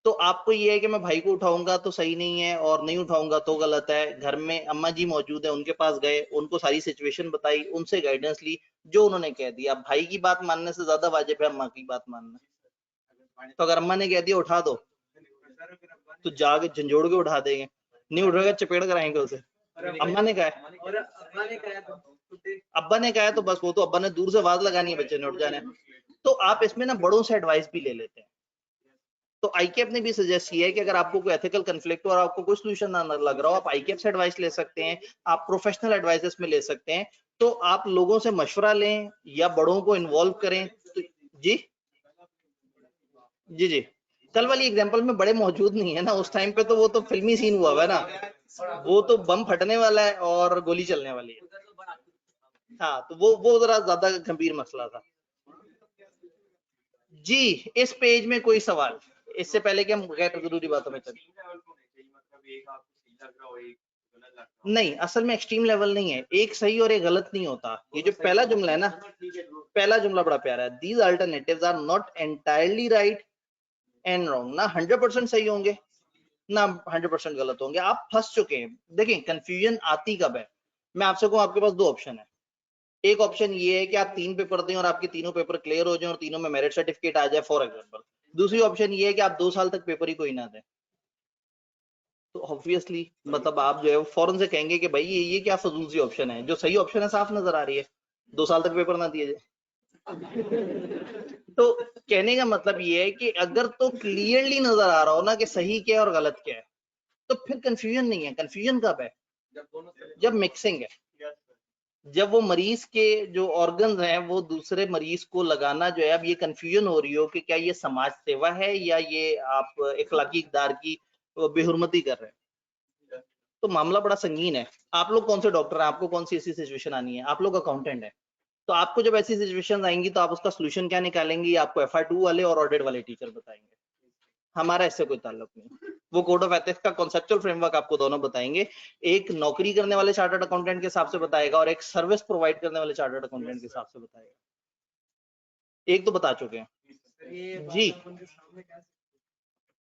A: तो आपको ये है कि मैं भाई को उठाऊंगा तो सही नहीं है और नहीं उठाऊंगा तो गलत है। घर में अम्मा जी मौजूद है, उनके पास गए, उनको सारी सिचुएशन बताई, उनसे गाइडेंस ली, जो उन्होंने कह दिया। भाई की बात मानने से ज्यादा वाजिब है अम्मा की बात मानना। तो अगर अम्मा ने कह दिया उठा दो तो जाके झंझोड़ के उठा देंगे, नहीं उठेगा चपेड़ कराएंगे उसे। अम्मा ने कहा है, अब्बा ने कहा है तो बस वो तो अब्बा ने दूर से आवाज लगानी है, बच्चे ने उठ जाना है। तो आप इसमें ना बड़ों से एडवाइस भी ले लेते हैं। तो आईकेप ने भी सजेस्ट किया है कि अगर आपको कोई एथिकल कंफ्लिक्ट हो और आपको कोई सोल्यूशन ना लग रहा हो, आप आईकेप से एडवाइस ले सकते हैं, आप प्रोफेशनल एडवाइसेस में ले सकते हैं। तो आप लोगों से मशवरा लें या बड़ों को इन्वॉल्व करें। तो जी जी जी, कल वाली एग्जांपल में बड़े मौजूद नहीं है ना, उस टाइम पे तो वो तो फिल्मी सीन हुआ है ना, वो तो बम फटने वाला है और गोली चलने वाली है। हाँ, तो वो जरा ज्यादा गंभीर मसला था जी। इस पेज में कोई सवाल इससे पहले कि हम गैर जरूरी बातों में चलें? नहीं, असल में एक्सट्रीम लेवल नहीं है, एक सही और एक गलत नहीं होता। ये जो पहला जुमला है ना, पहला जुमला बड़ा प्यारा है, these alternatives are not entirely right and wrong. ना 100% सही होंगे ना 100% गलत होंगे। आप फंस चुके हैं। देखिए, कंफ्यूजन आती कब है? मैं आपसे कहूं आपके पास दो ऑप्शन है। एक ऑप्शन ये है कि आप 3 पेपर दें और आपके तीनों पेपर क्लियर हो जाए और तीनों में मेरिट सर्टिफिकेट आ जाए, फॉर एग्जांपल। दूसरी ऑप्शन ये है कि आप 2 साल तक पेपर ही कोई ना दें। तो ऑब्वियसली मतलब आप जो है फौरन से कहेंगे कि भाई ये क्या फजूल सी ऑप्शन है। जो सही ऑप्शन है साफ नजर आ रही है, 2 साल तक पेपर ना दिए जाए। तो कहने का मतलब ये है कि अगर तो क्लियरली नजर आ रहा हो ना कि सही क्या है और गलत क्या है, तो फिर कंफ्यूजन नहीं है। कंफ्यूजन कब है? जब मिक्सिंग है, जब वो मरीज के जो ऑर्गन्स हैं वो दूसरे मरीज को लगाना जो है, अब ये कंफ्यूजन हो रही हो कि क्या ये समाज सेवा है या ये आप इखलाकी इकदार की बेहुरमती कर रहे हैं। तो मामला बड़ा संगीन है। आप लोग कौन से डॉक्टर हैं? आपको कौन सी ऐसी सिचुएशन आनी है? आप लोग अकाउंटेंट है, तो आपको जब ऐसी सिचुएशन आएंगी तो आप उसका सोल्यूशन क्या निकालेंगे? आपको FR2 वाले और ऑडिट वाले टीचर बताएंगे। हमारा इससे कोई ताल्लुक नहीं। वो कोड ऑफ एथिक्स का कॉन्सेप्चुअल फ्रेमवर्क आपको दोनों बताएंगे। एक नौकरी करने वाले चार्टर्ड अकाउंटेंट के हिसाब से बताएगा और एक सर्विस प्रोवाइड करने वाले चार्टर्ड अकाउंटेंट के हिसाब से बताएगा। एक तो बता चुके हैं जी।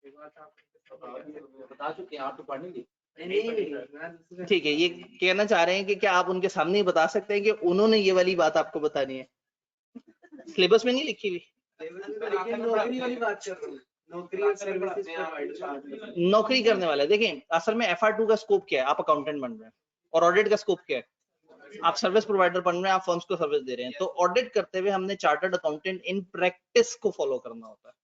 A: बता चुके हैं आप तो पढ़ेंगे। ठीक है, ये कहना चाह रहे हैं कि क्या आप उनके सामने ही बता सकते हैं कि उन्होंने ये वाली बात आपको बतानी है? सिलेबस में नहीं लिखी हुई। नौकरी करने वाले देखें, असल में FR2 का स्कोप क्या है? आप अकाउंटेंट बन रहे हैं। और ऑडिट का स्कोप क्या है? आप सर्विस प्रोवाइडर बन रहे हैं, आप फर्म्स को सर्विस दे रहे हैं। तो ऑडिट करते हुए हमने चार्टर्ड अकाउंटेंट इन प्रैक्टिस को फॉलो करना होता है,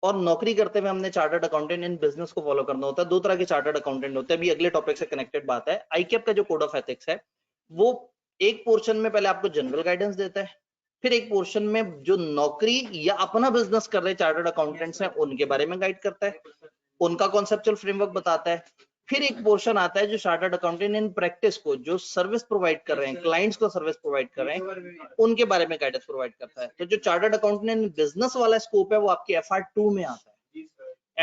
A: और नौकरी करते हुए हमने चार्टर्ड अकाउंटेंट इन बिजनेस को फॉलो करना होता है। दो तरह के चार्टर्ड अकाउंटेंट होते हैं। अभी अगले टॉपिक से कनेक्टेड बात है। आईकेप का जो कोड ऑफ एथिक्स है वो एक पोर्शन में पहले आपको जनरल गाइडेंस देता है, फिर एक पोर्शन में जो नौकरी या अपना बिजनेस कर रहे चार्टर्ड अकाउंटेंट्स हैं उनके बारे में गाइड करता है, उनका कॉन्सेप्चुअल फ्रेमवर्क बताता है। फिर एक पोर्शन आता है जो चार्टर्ड अकाउंटेंट इन प्रैक्टिस को, जो सर्विस प्रोवाइड कर रहे हैं, क्लाइंट्स को सर्विस प्रोवाइड कर रहे हैं, उनके बारे में गाइडेंस प्रोवाइड करता है। तो जो चार्टर्ड अकाउंटेंट इन बिजनेस वाला स्कोप है वो आपके FR2 में आता है।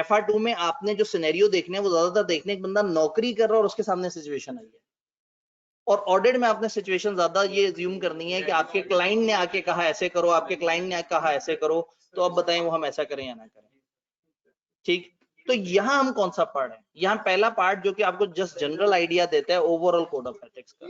A: FR2 में आपने जो सिनेरियो देखने हैं वो ज्यादातर देखने, एक बंदा नौकरी कर रहा है और उसके सामने सिचुएशन आई है। और ऑडिट में आपने सिचुएशन ज्यादा ये अज्यूम करनी है कि आपके क्लाइंट ने आके कहा ऐसे करो, आपके क्लाइंट ने कहा ऐसे करो, तो अब बताएं वो हम ऐसा करें या ना करें। ठीक, तो यहाँ हम कौन सा पार्ट है, यहाँ पहला पार्ट जो कि आपको जस्ट जनरल आइडिया देता है ओवरऑल कोड ऑफ एथिक्स का।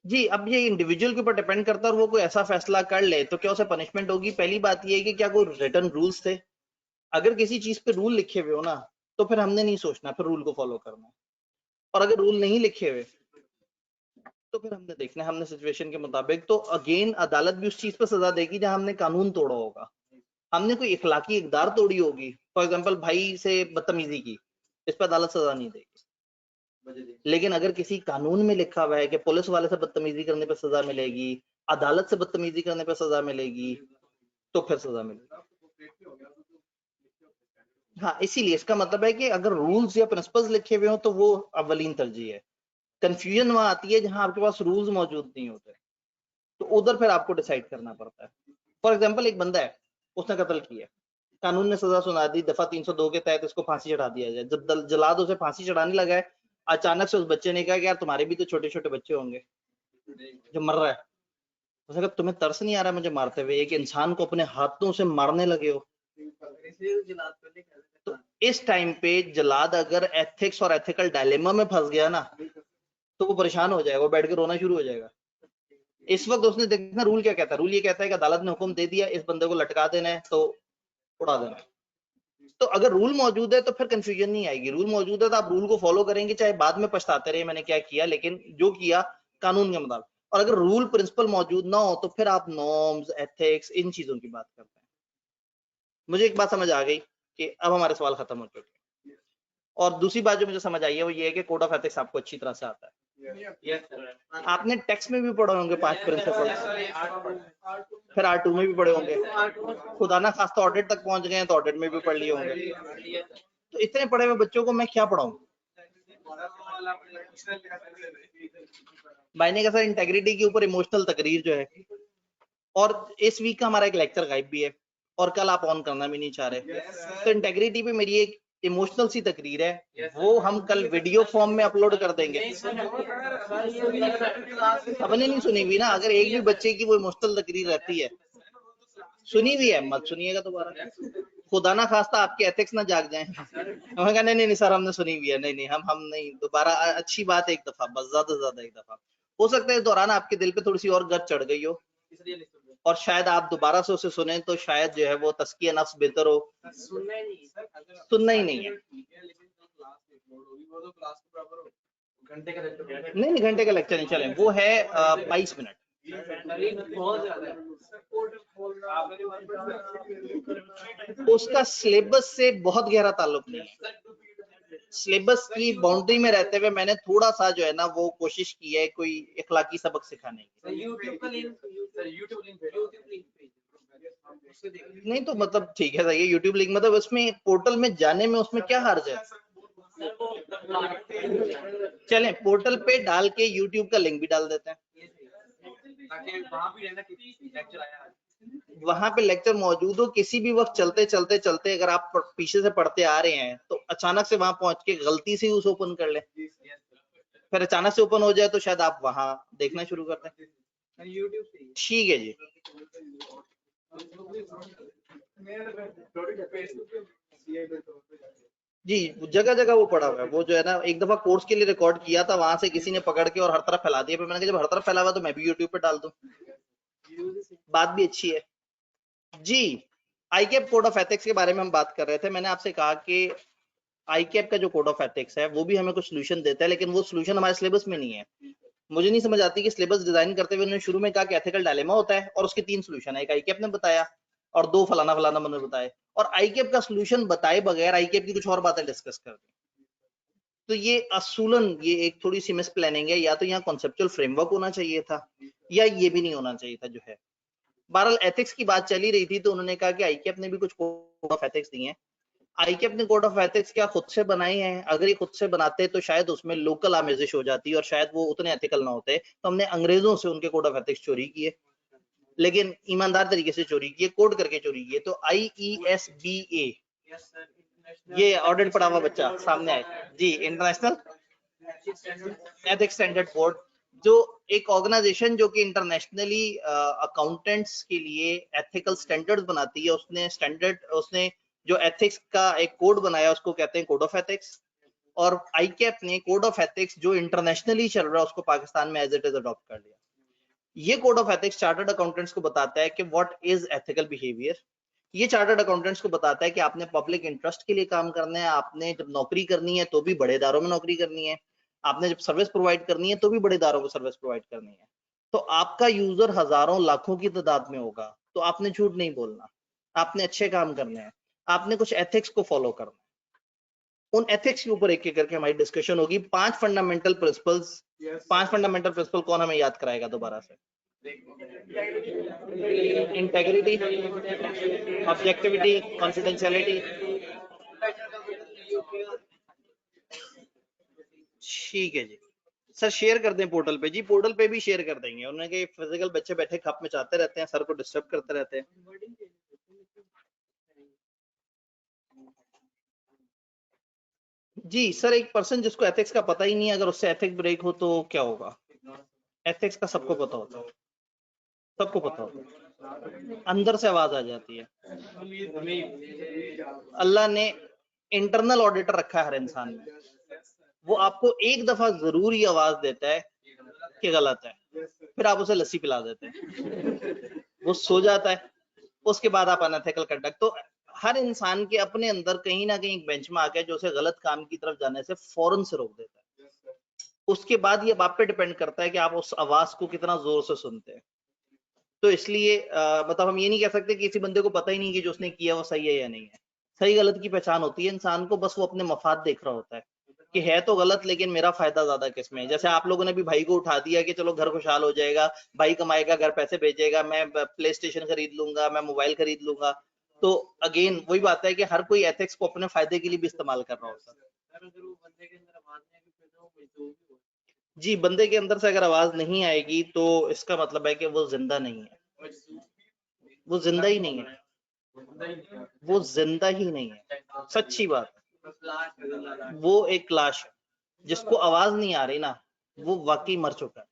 A: जी, अब ये इंडिविजुअल के ऊपर डिपेंड करता है, और वो कोई ऐसा फैसला कर ले तो क्या उसे पनिशमेंट होगी। पहली बात ये है कि क्या कोई रिटर्न रूल्स थे। अगर किसी चीज पे रूल लिखे हुए हो ना, तो फिर हमने नहीं सोचना, फिर रूल को फॉलो करना है। और अगर रूल नहीं लिखे हुए तो फिर हमने देखना है, हमने सिचुएशन के मुताबिक। तो अगेन अदालत भी उस चीज पर सजा देगी जहां हमने कानून तोड़ा होगा। हमने कोई इखलाकी इकदार तोड़ी होगी, फॉर एग्जाम्पल भाई से बदतमीजी की, इस पर अदालत सजा नहीं देगी। लेकिन अगर किसी कानून में लिखा हुआ है कि पुलिस वाले से बदतमीजी करने पर सजा मिलेगी, अदालत से बदतमीजी करने पर सजा मिलेगी, तो फिर सजा मिलेगी। हाँ, इसीलिए इसका मतलब है कि अगर रूल्स या प्रिंसिपल्स लिखे हुए हो तो वो अव्वलीन तरजीह है। कंफ्यूजन वहां आती है जहां आपके पास रूल्स मौजूद नहीं होते, तो उधर फिर आपको डिसाइड करना पड़ता है। फॉर एग्जाम्पल एक बंदा है, उसने कत्ल किया, कानून ने सजा सुना दी, दफा 302 के तहत इसको फांसी चढ़ा दिया जाए। जब जल्लाद उसे फांसी चढ़ाने लगा है, अचानक से उस बच्चे ने कहा कि यार तुम्हारे भी तो छोटे छोटे बच्चे होंगे जो मर रहा है। उसने कहा तुम्हें तरस नहीं आ रहा मुझे मारते हुए, एक इंसान को अपने हाथों से मारने लगे हो। तो इस टाइम पे जलाद अगर एथिक्स और एथिकल डायलेमा में फंस गया ना, तो वो परेशान हो जाएगा, वो बैठ के रोना शुरू हो जाएगा। इस वक्त उसने देखना रूल क्या कहता है। रूल ये कहता है कि अदालत ने हुक्म दे दिया इस बंदे को लटका देना है, तो उड़ा देना है। तो अगर रूल मौजूद है तो फिर कंफ्यूजन नहीं आएगी। रूल मौजूद है तो आप रूल को फॉलो करेंगे, चाहे बाद में पछताते रहे मैंने क्या किया, लेकिन जो किया कानून के मुताबिक। और अगर रूल प्रिंसिपल मौजूद ना हो तो फिर आप नॉर्म्स, एथिक्स, इन चीजों की बात करते हैं। मुझे एक बात समझ आ गई कि अब हमारे सवाल खत्म हो चुके हैं। और दूसरी बात जो मुझे समझ आई है वो ये है कि कोड ऑफ एथिक्स आपको अच्छी तरह से आता है। आपने टेक्स्ट में भी पढ़े होंगे 5 प्रिंसिपल, फिर R2 में भी पढ़े होंगे, खुदा ना खास्ता ऑडिट तक पहुंच गए तो ऑडिट में भी पढ़ लिए होंगे। तो इतने पढ़े हुए बच्चों को मैं क्या पढ़ाऊं। भाई ने कहा सर इंटेग्रिटी के ऊपर इमोशनल तकरीर जो है, और इस वीक का हमारा एक लेक्चर गायब भी है, और कल आप ऑन करना भी नहीं चाह रहे। तो इंटेग्रिटी पे मेरी एक इमोशनल सी तकरीर है, वो हम कल वीडियो फॉर्म में अपलोड कर देंगे। अपने नहीं सुनी हुई ना, अगर एक भी बच्चे की वो इमोशनल तकरीर रहती है, सुनी हुई है मत सुनिएगा दोबारा, खुदा ना खास्ता आपके एथिक्स ना जाग जाएं। उन्होंने कहा नहीं सर हमने सुनी हुई है, नहीं हम नहीं दोबारा। अच्छी बात है एक दफा, बस ज्यादा से ज्यादा एक दफा। हो सकता है इस दौरान आपके दिल पे थोड़ी सी और गद चढ़ गई हो, और शायद आप दोबारा से उसे सुने तो शायद जो है वो तस्किया नफ्स बेहतर हो। सुनना ही नहीं है, नहीं घंटे का लेक्चर नहीं चले, वो है 22 मिनट। उसका सिलेबस से बहुत गहरा ताल्लुक नहीं है। सिलेबस की बाउंड्री में रहते हुए मैंने थोड़ा सा जो है ना वो कोशिश की है कोई इखलाकी सबक सिखाने की। नहीं तो मतलब ठीक है सही है, यूट्यूब लिंक मतलब उसमें पोर्टल में जाने में उसमें क्या हर्ज है। चलें पोर्टल पे डाल के यूट्यूब का लिंक भी डाल देते हैं, वहां पे लेक्चर मौजूद हो। किसी भी वक्त चलते चलते चलते अगर आप पीछे से पढ़ते आ रहे हैं तो अचानक से वहां पहुंच के गलती से उसे ओपन कर लें, फिर अचानक से ओपन हो जाए तो शायद आप वहां देखना शुरू करते हैं। ठीक है जी। जी जगह जगह वो पड़ा हुआ है, वो जो है ना एक दफा कोर्स के लिए रिकॉर्ड किया था, वहां से किसी ने पकड़ के और हर तरफ फैला दिया। फिर मैंने कहा जब हर तरफ फैला हुआ तो मैं भी यूट्यूब पे डाल दूं, बात भी अच्छी है। जी आईकेप कोड ऑफ एथिक्स के बारे में हम बात कर रहे थे। मैंने आपसे कहा कि आईकेप का जो कोड ऑफ एथिक्स है वो भी हमें कुछ सोल्यूशन देता है, लेकिन वो सोल्यूशन हमारे सिलेबस में नहीं है। मुझे नहीं समझ आती कि सिलेबस डिजाइन करते हुए उन्होंने शुरू में कहा कि एथिकल डायलेमा होता है और उसके 3 सोल्यूशन है, एक आईकेप ने बताया और 2 फलाना फलाना मैंने बताए, और आईकेप का सोल्यूशन बताए बगैर आईकेप की कुछ और बातें डिस्कस कर दी। तो ये असूलन ये एक थोड़ी सी मिस प्लानिंग है, या तो यहाँ कॉन्सेप्चुअल फ्रेमवर्क होना चाहिए था या ये भी नहीं होना चाहिए था जो है। बहरहाल एथिक्स की बात चली रही थी तो उन्होंने कहा कि आईकेप ने भी कुछ कोड ऑफ एथिक्स दिए हैं। आईकेप ने कोड ऑफ एथिक्स क्या खुद से बनाए हैं? अगर ये खुद से बनाते तो शायद उसमें लोकल आमेजिश हो जाती और शायद वो उतने एथिकल ना होते। तो हमने अंग्रेजों से उनके कोड ऑफ एथिक्स चोरी किए, लेकिन ईमानदार तरीके से चोरी किए, कोड करके चोरी किए। तो IESBA, ये ऑडिट पढ़ा हुआ बच्चा सामने आए जी, इंटरनेशनल एथिक्स स्टैंडर्ड बोर्ड, जो एक ऑर्गेनाइजेशन जो कि इंटरनेशनली अकाउंटेंट्स के लिए एथिकल स्टैंडर्ड्स बनाती है, उसने जो एथिक्स का एक कोड बनाया उसको कहते हैं कोड ऑफ एथिक्स, और आईकैप ने कोड ऑफ एथिक्स जो इंटरनेशनली चल रहा है उसको पाकिस्तान में एज इट इज अडॉप्ट कर लिया। ये code of ethics chartered accountants को बताता है कि व्हाट इज एथिकल बिहेवियर। ये चार्टर्ड अकाउंटेंट्स को बताता है कि आपने पब्लिक इंटरेस्ट के लिए काम करना है, आपने जब नौकरी करनी है तो भी बड़े इदारों में नौकरी करनी है, आपने जब सर्विस प्रोवाइड करनी है तो भी बड़े इदारों को सर्विस प्रोवाइड करनी है। तो आपका यूजर हजारों लाखों की तादाद में होगा, तो आपने झूठ नहीं बोलना, आपने अच्छे काम करने हैं, आपने कुछ एथिक्स को फॉलो करना है। उन एथिक्स के ऊपर एक एक करके हमारी डिस्कशन होगी। 5 फंडामेंटल प्रिंसिपल्स। 5 फंडामेंटल प्रिंसिपल कौन हमें याद कराएगा दोबारा से? Integrity, objectivity, confidentiality. ठीक है जी सर, शेयर कर दें पोर्टल पे। जी पोर्टल पे भी शेयर कर देंगे। उन्होंने कहा फिजिकल बच्चे बैठे खप में चाहते रहते हैं, सर को डिस्टर्ब करते रहते हैं। जी सर, एक पर्सन जिसको एथिक्स का पता ही नहीं है, अगर उससे एथिक्स ब्रेक हो तो क्या होगा? एथिक्स का सबको पता होता है, सबको पता होता है, अंदर से आवाज आ जाती है। अल्लाह ने इंटरनल ऑडिटर रखा है हर इंसान में, वो आपको एक दफा जरूर ही आवाज देता है कि गलत है, फिर आप उसे लस्सी पिला देते हैं, वो सो जाता है, उसके बाद आप अनएथिकल कंडक्ट। तो हर इंसान के अपने अंदर कहीं ना कहीं एक बेंचमार्क है जो उसे गलत काम की तरफ जाने से फौरन से रोक देता है। उसके बाद ये आप पे डिपेंड करता है कि आप उस आवाज को कितना जोर से सुनते हैं। तो इसलिए मतलब हम ये नहीं कह सकते कि किसी बंदे को पता ही नहीं कि जो उसने किया वो सही है या नहीं है। सही गलत की पहचान होती है इंसान को, बस वो अपने मफाद देख रहा होता है कि है तो गलत लेकिन मेरा फायदा ज्यादा किसमें है। जैसे आप लोगों ने भी भाई को उठा दिया कि चलो घर खुशहाल हो जाएगा, भाई कमाएगा, घर पैसे भेजेगा, मैं प्ले स्टेशन खरीद लूंगा, मैं मोबाइल खरीद लूंगा। तो अगेन वही बात है कि हर कोई एथिक्स को अपने फायदे के लिए भी इस्तेमाल कर रहा होता है। जी, बंदे के अंदर से अगर आवाज नहीं आएगी तो इसका मतलब है कि वो जिंदा नहीं है, वो जिंदा ही नहीं है, वो जिंदा ही नहीं है, सच्ची बात। वो एक लाश है, जिसको आवाज नहीं आ रही ना, वो वाकई मर चुका है।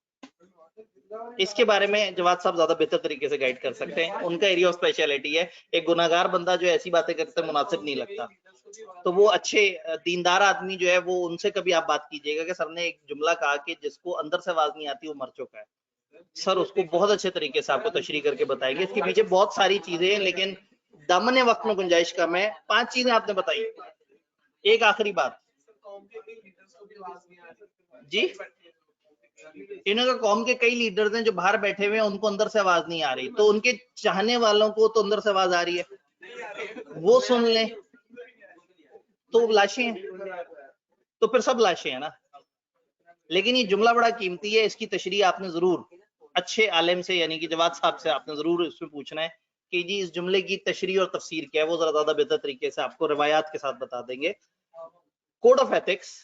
A: इसके बारे में जवाद साहब ज्यादा बेहतर तरीके से गाइड कर सकते हैं, उनका एरिया ऑफ स्पेशलिटी है। एक गुनाहगार बंदा जो ऐसी बातें करते मुनासिब नहीं लगता। तो वो अच्छे दीनदार आदमी जो है वो उनसे कभी आप बात कीजिएगा कि सर ने एक जुमला कहा कि जिसको अंदर से आवाज नहीं आती वो मर चुका है, सर उसको बहुत अच्छे तरीके से आपको तशरीह करके बताएंगे। इसके पीछे बहुत सारी चीजें हैं, लेकिन दामन वक्त में गुंजाइश कम है। 5 चीजें आपने बताई। एक आखिरी बात जी, इन्होंने कौम के कई लीडर्स हैं जो बाहर बैठे हुए हैं, उनको अंदर से आवाज नहीं आ रही, तो उनके चाहने वालों को तो अंदर से आवाज आ रही है, वो सुन लें तो लाशें हैं, तो फिर सब लाशें हैं ना। लेकिन ये जुमला बड़ा कीमती है, इसकी तशरीह आपने जरूर अच्छे आलिम से यानी कि जवाद साहब से आपने जरूर इसमें पूछना है कि जी इस जुमले की तशरीह और तफसीर क्या है, वो जरा ज्यादा बेहतर तरीके से आपको रिवायात के साथ बता देंगे। Code of ethics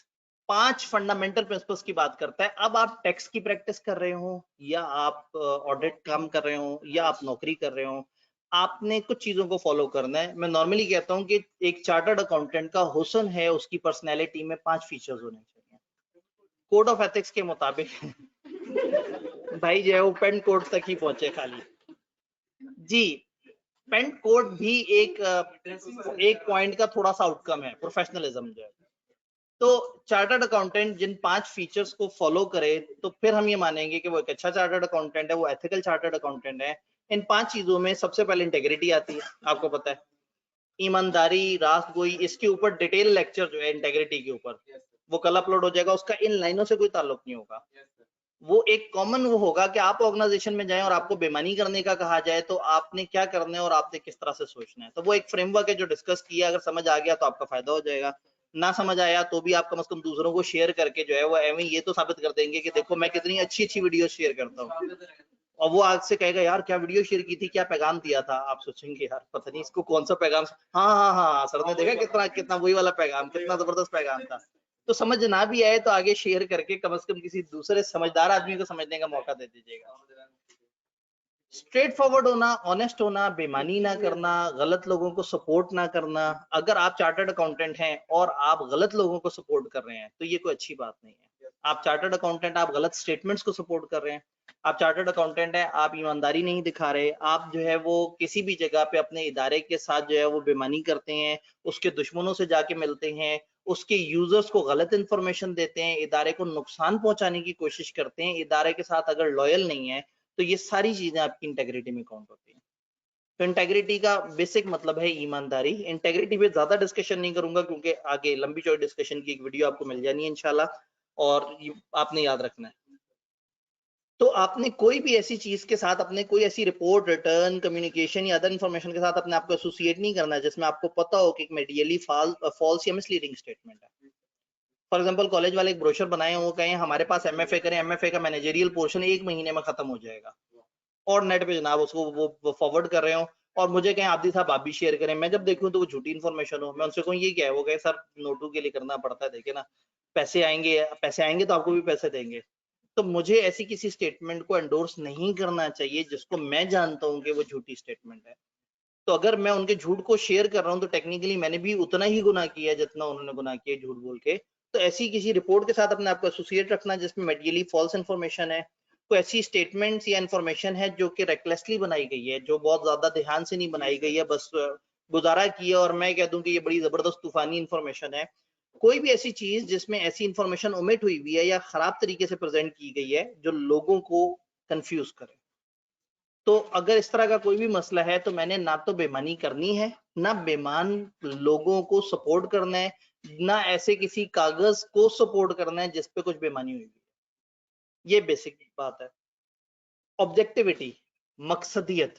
A: 5 fundamental principles की बात करता है। अब आप टैक्स की प्रैक्टिस कर रहे हो, या आप ऑडिट काम कर रहे हो, या आप नौकरी कर रहे हो, आपने कुछ चीजों को फॉलो करना है। मैं नॉर्मली कहता हूं कि एक चार्टर्ड अकाउंटेंट का हुस्न है उसकी पर्सनैलिटी में 5 फीचर्स होने चाहिए। कोड ऑफ एथिक्स के मुताबिक भाई जो है वो पेंट कोड तक ही पहुंचे खाली। जी, पेंट कोड भी एक पॉइंट का थोड़ा सा आउटकम है प्रोफेशनलिज्म जो है। तो चार्टर्ड अकाउंटेंट जिन 5 फीचर्स को फॉलो करे तो फिर हम ये मानेंगे कि वो एक अच्छा चार्टर्ड अकाउंटेंट है, वो एथिकल चार्टर्ड अकाउंटेंट है। इन 5 चीजों में सबसे पहले इंटेग्रिटी आती है, आपको पता है, ईमानदारी, रास्तगोई। इसके ऊपर डिटेल लेक्चर जो है इंटेग्रिटी के ऊपर वो कल अपलोड हो जाएगा, उसका इन लाइनों से कोई ताल्लुक नहीं होगा। वो एक कॉमन वो होगा कि आप ऑर्गेनाइजेशन में जाएं और आपको बेईमानी करने का कहा जाए तो आपने क्या करना है और आपने किस तरह से सोचना है। तो वो एक फ्रेमवर्क है जो डिस्कस किया, अगर समझ आ गया तो आपका फायदा हो जाएगा, ना समझ आया तो भी आप कम से कम दूसरों को शेयर करके जो है वो एवं ये तो साबित कर देंगे कि देखो मैं कितनी अच्छी अच्छी वीडियो शेयर करता हूँ। और वो आज से कहेगा यार क्या वीडियो शेयर की थी, क्या पैगाम दिया था। आप सोचेंगे यार पता नहीं इसको कौन सा पैगाम, हाँ हाँ हाँ सर ने देखा कितना कितना वही वाला पैगाम, कितना जबरदस्त पैगाम था। तो समझ ना भी आए तो आगे शेयर करके कम से कम किसी दूसरे समझदार आदमी को समझने का मौका दे दीजिएगा। स्ट्रेट फॉरवर्ड होना, ऑनेस्ट होना, बेईमानी ना करना, गलत लोगों को सपोर्ट ना करना। अगर आप चार्टर्ड अकाउंटेंट हैं और आप गलत लोगों को सपोर्ट कर रहे हैं तो ये कोई अच्छी बात नहीं है। आप चार्टर्ड अकाउंटेंट, आप गलत स्टेटमेंट्स को सपोर्ट कर रहे हैं। आप चार्टर्ड अकाउंटेंट है, आप ईमानदारी नहीं दिखा रहे, आप जो है वो किसी भी जगह पे अपने इदारे के साथ जो है वो बेईमानी करते हैं, उसके दुश्मनों से जाके मिलते हैं, उसके यूजर्स को गलत इंफॉर्मेशन देते हैं, इदारे को नुकसान पहुंचाने की कोशिश करते हैं, इदारे के साथ अगर लॉयल नहीं है तो ये सारी चीजें आपकी इंटेग्रिटी में काउंट होती हैं। तो इंटेग्रिटी का बेसिक मतलब है ईमानदारी। इंटेग्रिटी पे ज्यादा डिस्कशन नहीं करूंगा क्योंकि आगे लंबी चौड़ी डिस्कशन की एक वीडियो आपको मिल जानी है इंशाल्लाह, और आपने याद रखना है। तो आपने कोई भी ऐसी चीज के साथ, अपने कोई ऐसी रिपोर्ट, रिटर्न, कम्युनिकेशन या अदर इंफॉर्मेशन के साथ अपने आप को एसोसिएट नहीं करना है जिसमें आपको पता हो कि मेडियली फॉल्स या मिसलीडिंग स्टेटमेंट है। फॉर एग्जांपल कॉलेज वाले एक ब्रोशर बनाए, वो कहें हमारे पास एमएफए करें, एमएफए का मैनेजरियल पोर्शन 1 महीने में खत्म हो जाएगा, और नेट पे जनाब उसको वो फॉरवर्ड कर रहे हो, और मुझे कहें आदि साहब आप भी शेयर करें, मैं जब देखूं तो वो झूठी इन्फॉर्मेशन हो, मैं उनसे कहूँ ये क्या है, वो कहे सर नोटू के लिए करना पड़ता है, देखे ना पैसे आएंगे तो आपको भी पैसे देंगे। तो मुझे ऐसी किसी स्टेटमेंट को एंडोर्स नहीं करना चाहिए जिसको मैं जानता हूं कि वो झूठी स्टेटमेंट है। तो अगर मैं उनके झूठ को शेयर कर रहा हूं तो टेक्निकली मैंने भी उतना ही गुनाह किया जितना उन्होंने गुनाह किया झूठ बोल के। तो ऐसी किसी रिपोर्ट के साथ अपने आपको एसोसिएट रखना जिसमें मेडियली फॉल्स इन्फॉर्मेशन है, कोई ऐसी स्टेटमेंट्स या इन्फॉर्मेशन है जो कि रेकलेसली बनाई गई है, जो बहुत ज्यादा ध्यान से नहीं बनाई गई है, बस गुजारा किया और मैं कह दूं कि ये बड़ी जबरदस्त तूफानी इन्फॉर्मेशन है। कोई भी ऐसी चीज जिसमें ऐसी इन्फॉर्मेशन ओमिट हुई हुई है या खराब तरीके से प्रेजेंट की गई है जो लोगों को कंफ्यूज करे। तो अगर इस तरह का कोई भी मसला है तो मैंने ना तो बेईमानी करनी है, ना बेईमान लोगों को सपोर्ट करना है, ना ऐसे किसी कागज को सपोर्ट करना है जिसपे कुछ बेईमानी हुई है। ये बेसिक बात है। ऑब्जेक्टिविटी, मकसदियत,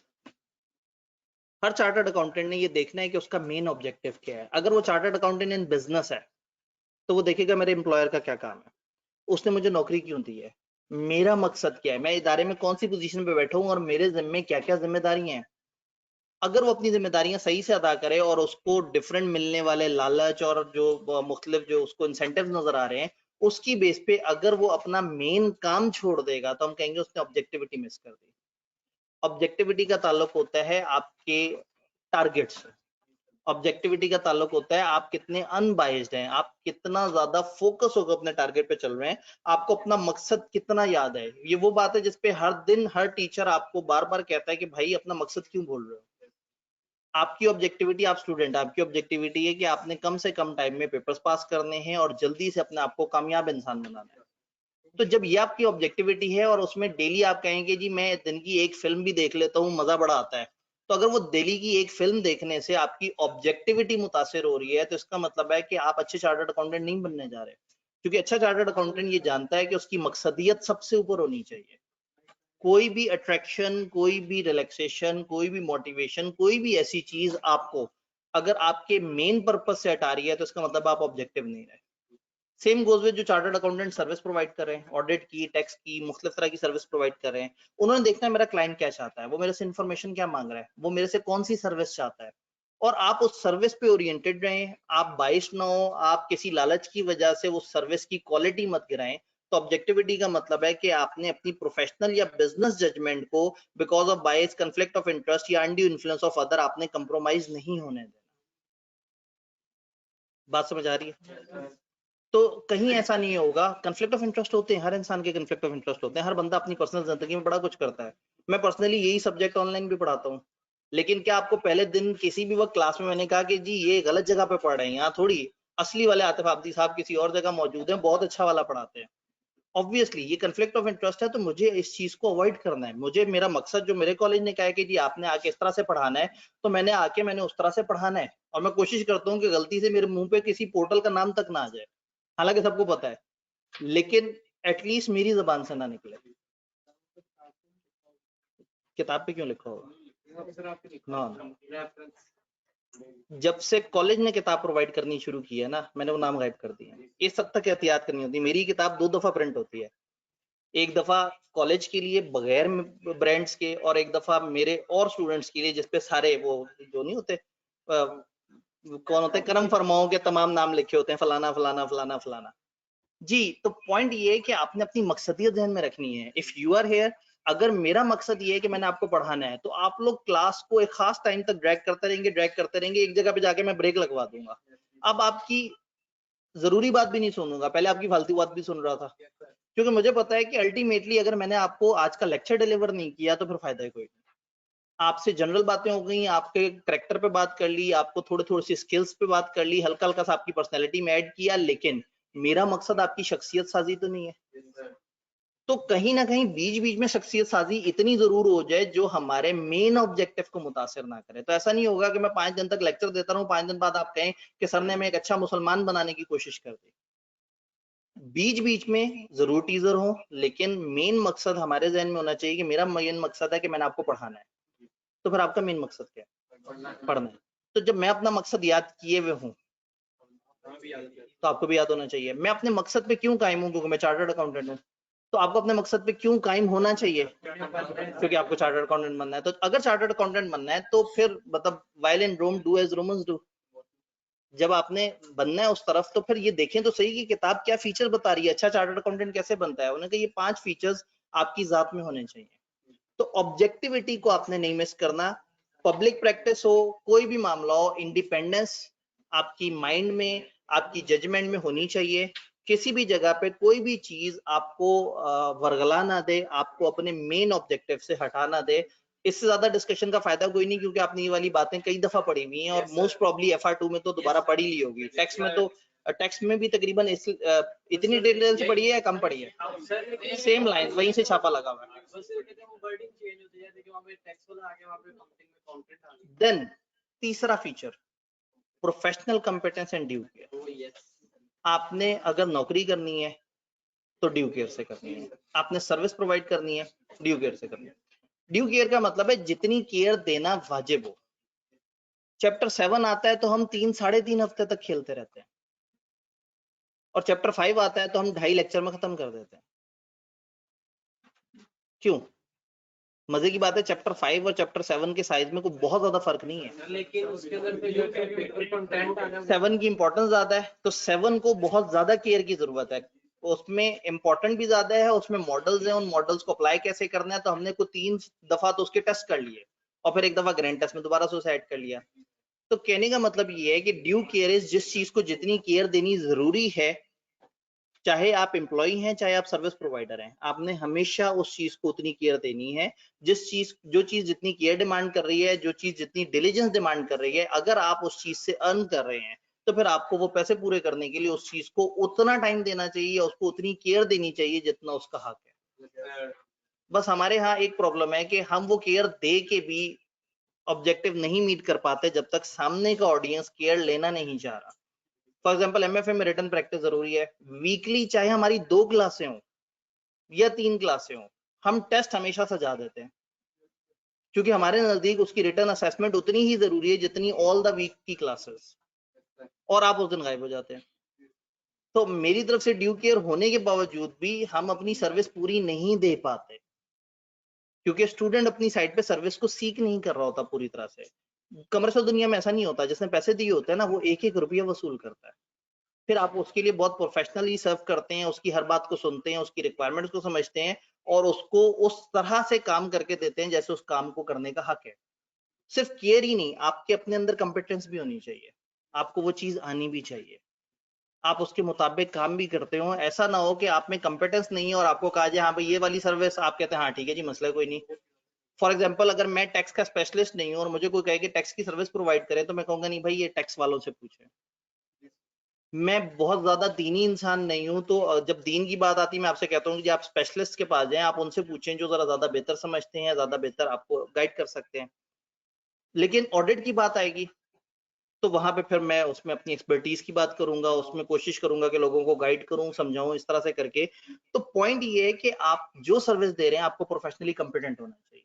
A: हर चार्टर्ड अकाउंटेंट ने ये देखना है कि उसका मेन ऑब्जेक्टिव क्या है। अगर वो चार्टर्ड अकाउंटेंट इन बिजनेस है तो वो देखेगा मेरे एम्प्लॉयर का क्या काम है, उसने मुझे नौकरी क्यों दी है, मेरा मकसद क्या है, मैं इदारे में कौन सी पोजीशन पे बैठा हूं और मेरे जिम्मे क्या क्या जिम्मेदारी हैं। अगर वो अपनी जिम्मेदारियां सही से अदा करे और उसको डिफरेंट मिलने वाले लालच और जो मुख्तलिफ जो उसको इंसेंटिव नजर आ रहे हैं उसकी बेस पे अगर वो अपना मेन काम छोड़ देगा तो हम कहेंगे उसने ऑब्जेक्टिविटी मिस कर दी। ऑब्जेक्टिविटी का ताल्लुक होता है आपके टारगेट से, ऑब्जेक्टिविटी का ताल्लुक होता है आप कितने अनबाइज्ड हैं, आप कितना ज्यादा फोकस होकर अपने टारगेट पे चल रहे हैं, आपको अपना मकसद कितना याद है। ये वो बात है जिसपे हर दिन हर टीचर आपको बार बार कहता है कि भाई अपना मकसद क्यों भूल रहे हो। आपकी ऑब्जेक्टिविटी, आप स्टूडेंट, आपकी ऑब्जेक्टिविटी है कि आपने कम से कम टाइम में पेपर्स पास करने हैं और जल्दी से अपने आप को कामयाब इंसान बनाना है। तो जब ये आपकी ऑब्जेक्टिविटी है और उसमें डेली आप कहेंगे जी मैं दिन की एक फिल्म भी देख लेता हूँ, मजा बड़ा आता है, तो अगर वो डेली की एक फिल्म देखने से आपकी ऑब्जेक्टिविटी मुतासिर हो रही है तो इसका मतलब है कि आप अच्छे चार्टर्ड अकाउंटेंट नहीं बनने जा रहे। क्योंकि अच्छा चार्टर्ड अकाउंटेंट ये जानता है कि उसकी मकसदियत सबसे ऊपर होनी चाहिए। कोई भी अट्रैक्शन, कोई भी रिलैक्सेशन, कोई भी मोटिवेशन, कोई भी ऐसी चीज आपको अगर आपके मेन पर्पस से हटा रही है तो इसका मतलब आप ऑब्जेक्टिव नहीं रहे। सेम गोज विद जो चार्टर्ड अकाउंटेंट सर्विस प्रोवाइड कर रहे हैं, ऑडिट की, टैक्स की, मुख्तलिफ तरह की सर्विस प्रोवाइड कर रहे हैं, उन्होंने देखना है मेरा क्लाइंट क्या चाहता है, वो मेरे से इन्फॉर्मेशन क्या मांग रहा है, वो मेरे से कौन सी सर्विस चाहता है, और आप उस सर्विस पे ओरिएंटेड रहें, आप बाइस ना हो, आप किसी लालच की वजह से उस सर्विस की क्वालिटी मत गिराएं। तो ऑब्जेक्टिविटी का मतलब है कि आपने अपनी प्रोफेशनल या बिजनेस जजमेंट को because of bias, conflict of interest या अनड्यू इन्फ्लुएंस ऑफ अदर आपने कंप्रोमाइज नहीं होने देना। बात समझ आ रही है? तो कहीं ऐसा नहीं होगा। कंफ्लिक्ट ऑफ इंटरेस्ट होते हैं, हर इंसान के कंफ्लिक्ट ऑफ इंटरेस्ट होते हैं, हर बंदा अपनी पर्सनल जिंदगी में बड़ा कुछ करता है। मैं पर्सनली यही सब्जेक्ट ऑनलाइन भी पढ़ाता हूँ, लेकिन क्या आपको पहले दिन किसी भी वक्त क्लास में मैंने कहा कि जी ये गलत जगह पे पढ़ रहे हैं, यहाँ थोड़ी असली वाले आतिफ आब्दी साहब किसी और जगह मौजूद हैं, बहुत अच्छा वाला पढ़ाते हैं। ऑब्वियसली ये कंफ्लिक्ट ऑफ इंटरेस्ट है, तो मुझे इस चीज को अवॉइड करना है। मुझे मेरा मकसद जो मेरे कॉलेज ने कहा है कि जी आपने आके इस तरह से पढ़ाना है, तो मैंने उस तरह से पढ़ाना है, और मैं कोशिश करता हूँ कि गलती से मेरे मुंह पे किसी पोर्टल का नाम तक ना आ जाए, हालांकि सबको पता है, लेकिन एटलीस्ट मेरी जबान से ना निकले। किताब पे क्यों लिखा होगा? हाँ, जब से कॉलेज ने किताब प्रोवाइड करनी शुरू की है ना, मैंने वो नाम गायब कर दिया। इस हद तक एहतियात करनी होती है। मेरी किताब 2 दफा प्रिंट होती है, एक दफा कॉलेज के लिए बगैर ब्रांड्स के, और एक दफा मेरे और स्टूडेंट्स के लिए जिसपे सारे वो जो नहीं होते कौन होते, करम फरमाओं के तमाम नाम लिखे होते हैं, फलाना फलाना फलाना फलाना। जी, तो पॉइंट ये है कि आपने अपनी मकसदियत ध्यान में रखनी है। इफ यू आर हेयर, अगर मेरा मकसद ये है कि मैंने आपको पढ़ाना है, तो आप लोग क्लास को एक खास टाइम तक ड्रैग करते रहेंगे, एक जगह पे जाके मैं ब्रेक लगवा दूंगा। अब आपकी जरूरी बात भी नहीं सुनूंगा, पहले आपकी फालतू बात भी सुन रहा था, क्योंकि मुझे पता है कि अल्टीमेटली अगर मैंने आपको आज का लेक्चर डिलीवर नहीं किया तो फिर फायदा ही कोई नहीं। आपसे जनरल बातें हो गई, आपके करैक्टर पे बात कर ली, आपको थोड़ी थोड़ी सी स्किल्स पे बात कर ली, हल्का हल्का सा आपकी पर्सनैलिटी में ऐड किया, लेकिन मेरा मकसद आपकी शख्सियत साजी तो नहीं है। तो कहीं ना कहीं बीच बीच में शख्सियत साजी इतनी जरूर हो जाए जो हमारे मेन ऑब्जेक्टिव को मुतासिर ना करे। तो ऐसा नहीं होगा कि मैं 5 दिन तक लेक्चर देता रहूं, 5 दिन बाद आप कहें कि सर ने हमें एक अच्छा मुसलमान बनाने की कोशिश कर दी। बीच बीच में जरूर टीजर हो, लेकिन मेन मकसद हमारे जहन में होना चाहिए कि मेरा मेन मकसद है कि मैंने आपको पढ़ाना है। तो फिर आपका मेन मकसद क्या है? पढ़ना है। तो जब मैं अपना मकसद याद किए हुए हूं तो आपको भी याद होना चाहिए। मैं अपने मकसद पे क्यों कायम हूं? क्योंकि मैं चार्टर्ड अकाउंटेंट हूं। तो आपको अपने मकसद पे क्यों कायम होना चाहिए? क्योंकि आपको चार्टर्ड अकाउंटेंट बनना है। तो अगर चार्टर्ड अकाउंटेंट बनना है तो फिर मतलब while in Rome do as Romans do. जब आपने बनना है उस तरफ तो फिर ये देखें तो सही कि किताब क्या फीचर बता रही है, अच्छा चार्टर्ड अकाउंटेंट कैसे बनता है। उन्होंने कहा ये 5 फीचर्स आपकी जात में होने चाहिए। तो ऑब्जेक्टिविटी को आपने नहीं मिस करना। पब्लिक प्रैक्टिस हो, कोई भी मामला हो, इंडिपेंडेंस आपकी माइंड में, आपकी जजमेंट में होनी चाहिए। किसी भी जगह पे कोई भी चीज आपको वर्गला ना दे, आपको अपने मेन ऑब्जेक्टिव से हटा ना दे। इससे ज्यादा डिस्कशन का फायदा कोई नहीं, क्योंकि आपने ये वाली बातें कई दफा पढ़ी हुई हैं और मोस्ट प्रॉब्ली FR2 में तो दोबारा पढ़ी ली होगी। टेक्स्ट में तो टेक्स्ट में भी तकरीबन इतनी डिटेल से पढ़ी है या कम पढ़ी है? सेम लाइन वहीं से छापा लगा हुआ है। देन तीसरा feature, professional competence and due care. आपने अगर नौकरी करनी है तो ड्यू केयर से करनी है, आपने सर्विस प्रोवाइड करनी है ड्यू केयर से करनी है। ड्यू केयर का मतलब है जितनी केयर देना वाजिब हो। चैप्टर 7 आता है तो हम 3-3.5 हफ्ते तक खेलते रहते हैं, और चैप्टर 5 आता है तो हम 2.5 लेक्चर में खत्म कर देते हैं। क्यों? मजे की बात है चैप्टर 5 और चैप्टर 7 के साइज में कोई बहुत ज्यादा फर्क नहीं है, लेकिन उसके अंदर 7 की इंपॉर्टेंस ज्यादा है, तो 7 को बहुत ज्यादा केयर की जरूरत है। उसमें इंपॉर्टेंट भी ज्यादा है, उसमें मॉडल्स हैं, उन मॉडल्स को अप्लाई कैसे करना है। तो हमने को 3 दफा तो उसके टेस्ट कर लिए और फिर एक दफा ग्रैंड टेस्ट में दोबारा से उसे ऐड कर लिया। तो कहने का मतलब ये है कि ड्यू केयर इज जिस चीज को जितनी केयर देनी जरूरी है, चाहे आप एम्प्लॉय हैं चाहे आप सर्विस प्रोवाइडर हैं, आपने हमेशा उस चीज को उतनी केयर देनी है। जो चीज जितनी केयर डिमांड कर रही है, जो चीज जितनी डिलीजेंस डिमांड कर रही है, अगर आप उस चीज से अर्न कर रहे हैं तो फिर आपको वो पैसे पूरे करने के लिए उस चीज को उतना टाइम देना चाहिए, उसको उतनी केयर देनी चाहिए जितना उसका हक है। बस हमारे यहाँ एक प्रॉब्लम है कि हम वो केयर दे के भी ऑब्जेक्टिव नहीं मीट कर पाते जब तक सामने का ऑडियंस केयर लेना नहीं चाह रहा। फॉर एग्जाम्पल MFA में रिटन प्रैक्टिस जरूरी है वीकली, चाहे हमारी 2 क्लासें हो या 3 क्लासें हो, हम टेस्ट हमेशा सजा देते हैं, क्योंकि हमारे नजदीक उसकी रिटन असेसमेंट उतनी ही जरूरी है जितनी ऑल द वीक की क्लासेस, और आप उस दिन गायब हो जाते हैं। तो मेरी तरफ से ड्यू केयर होने के बावजूद भी हम अपनी सर्विस पूरी नहीं दे पाते, क्योंकि स्टूडेंट अपनी साइड पे सर्विस को सीख नहीं कर रहा होता पूरी तरह से। कमर्शियल दुनिया में ऐसा नहीं होता, जिसने पैसे दिए होते हैं ना वो एक एक रुपया वसूल करता है। फिर आप उसके लिए बहुत प्रोफेशनली सर्व करते हैं, उसकी हर बात को सुनते हैं, उसकी रिक्वायरमेंट्स को समझते हैं और उसको उस तरह से काम करके देते हैं जैसे उस काम को करने का हक है। सिर्फ केयर ही नहीं, आपके अपने अंदर कॉम्पिटेंस भी होनी चाहिए, आपको वो चीज आनी भी चाहिए, आप उसके मुताबिक काम भी करते हो। ऐसा ना हो कि आप में कॉम्पिटेंस नहीं है और आपको कहा जाए हाँ भाई ये वाली सर्विस, आप कहते हैं हाँ ठीक है जी मसला कोई नहीं। फॉर एग्जाम्पल अगर मैं टैक्स का स्पेशलिस्ट नहीं हूँ और मुझे कोई कहे कि टैक्स की सर्विस प्रोवाइड करे, तो मैं कहूंगा नहीं भाई ये टैक्स वालों से पूछे। मैं बहुत ज्यादा दीनी इंसान नहीं हूं, तो जब दीन की बात आती है मैं आपसे कहता हूँ कि आप स्पेशलिस्ट के पास जाएं, आप उनसे पूछें जो जरा ज्यादा बेहतर समझते हैं, ज्यादा बेहतर आपको गाइड कर सकते हैं। लेकिन ऑडिट की बात आएगी तो वहां पे फिर मैं उसमें अपनी एक्सपर्टीज की बात करूंगा, उसमें कोशिश करूंगा कि लोगों को गाइड करूं, समझाऊं, इस तरह से करके। तो पॉइंट ये है कि आप जो सर्विस दे रहे हैं आपको प्रोफेशनली कंपिटेंट होना चाहिए।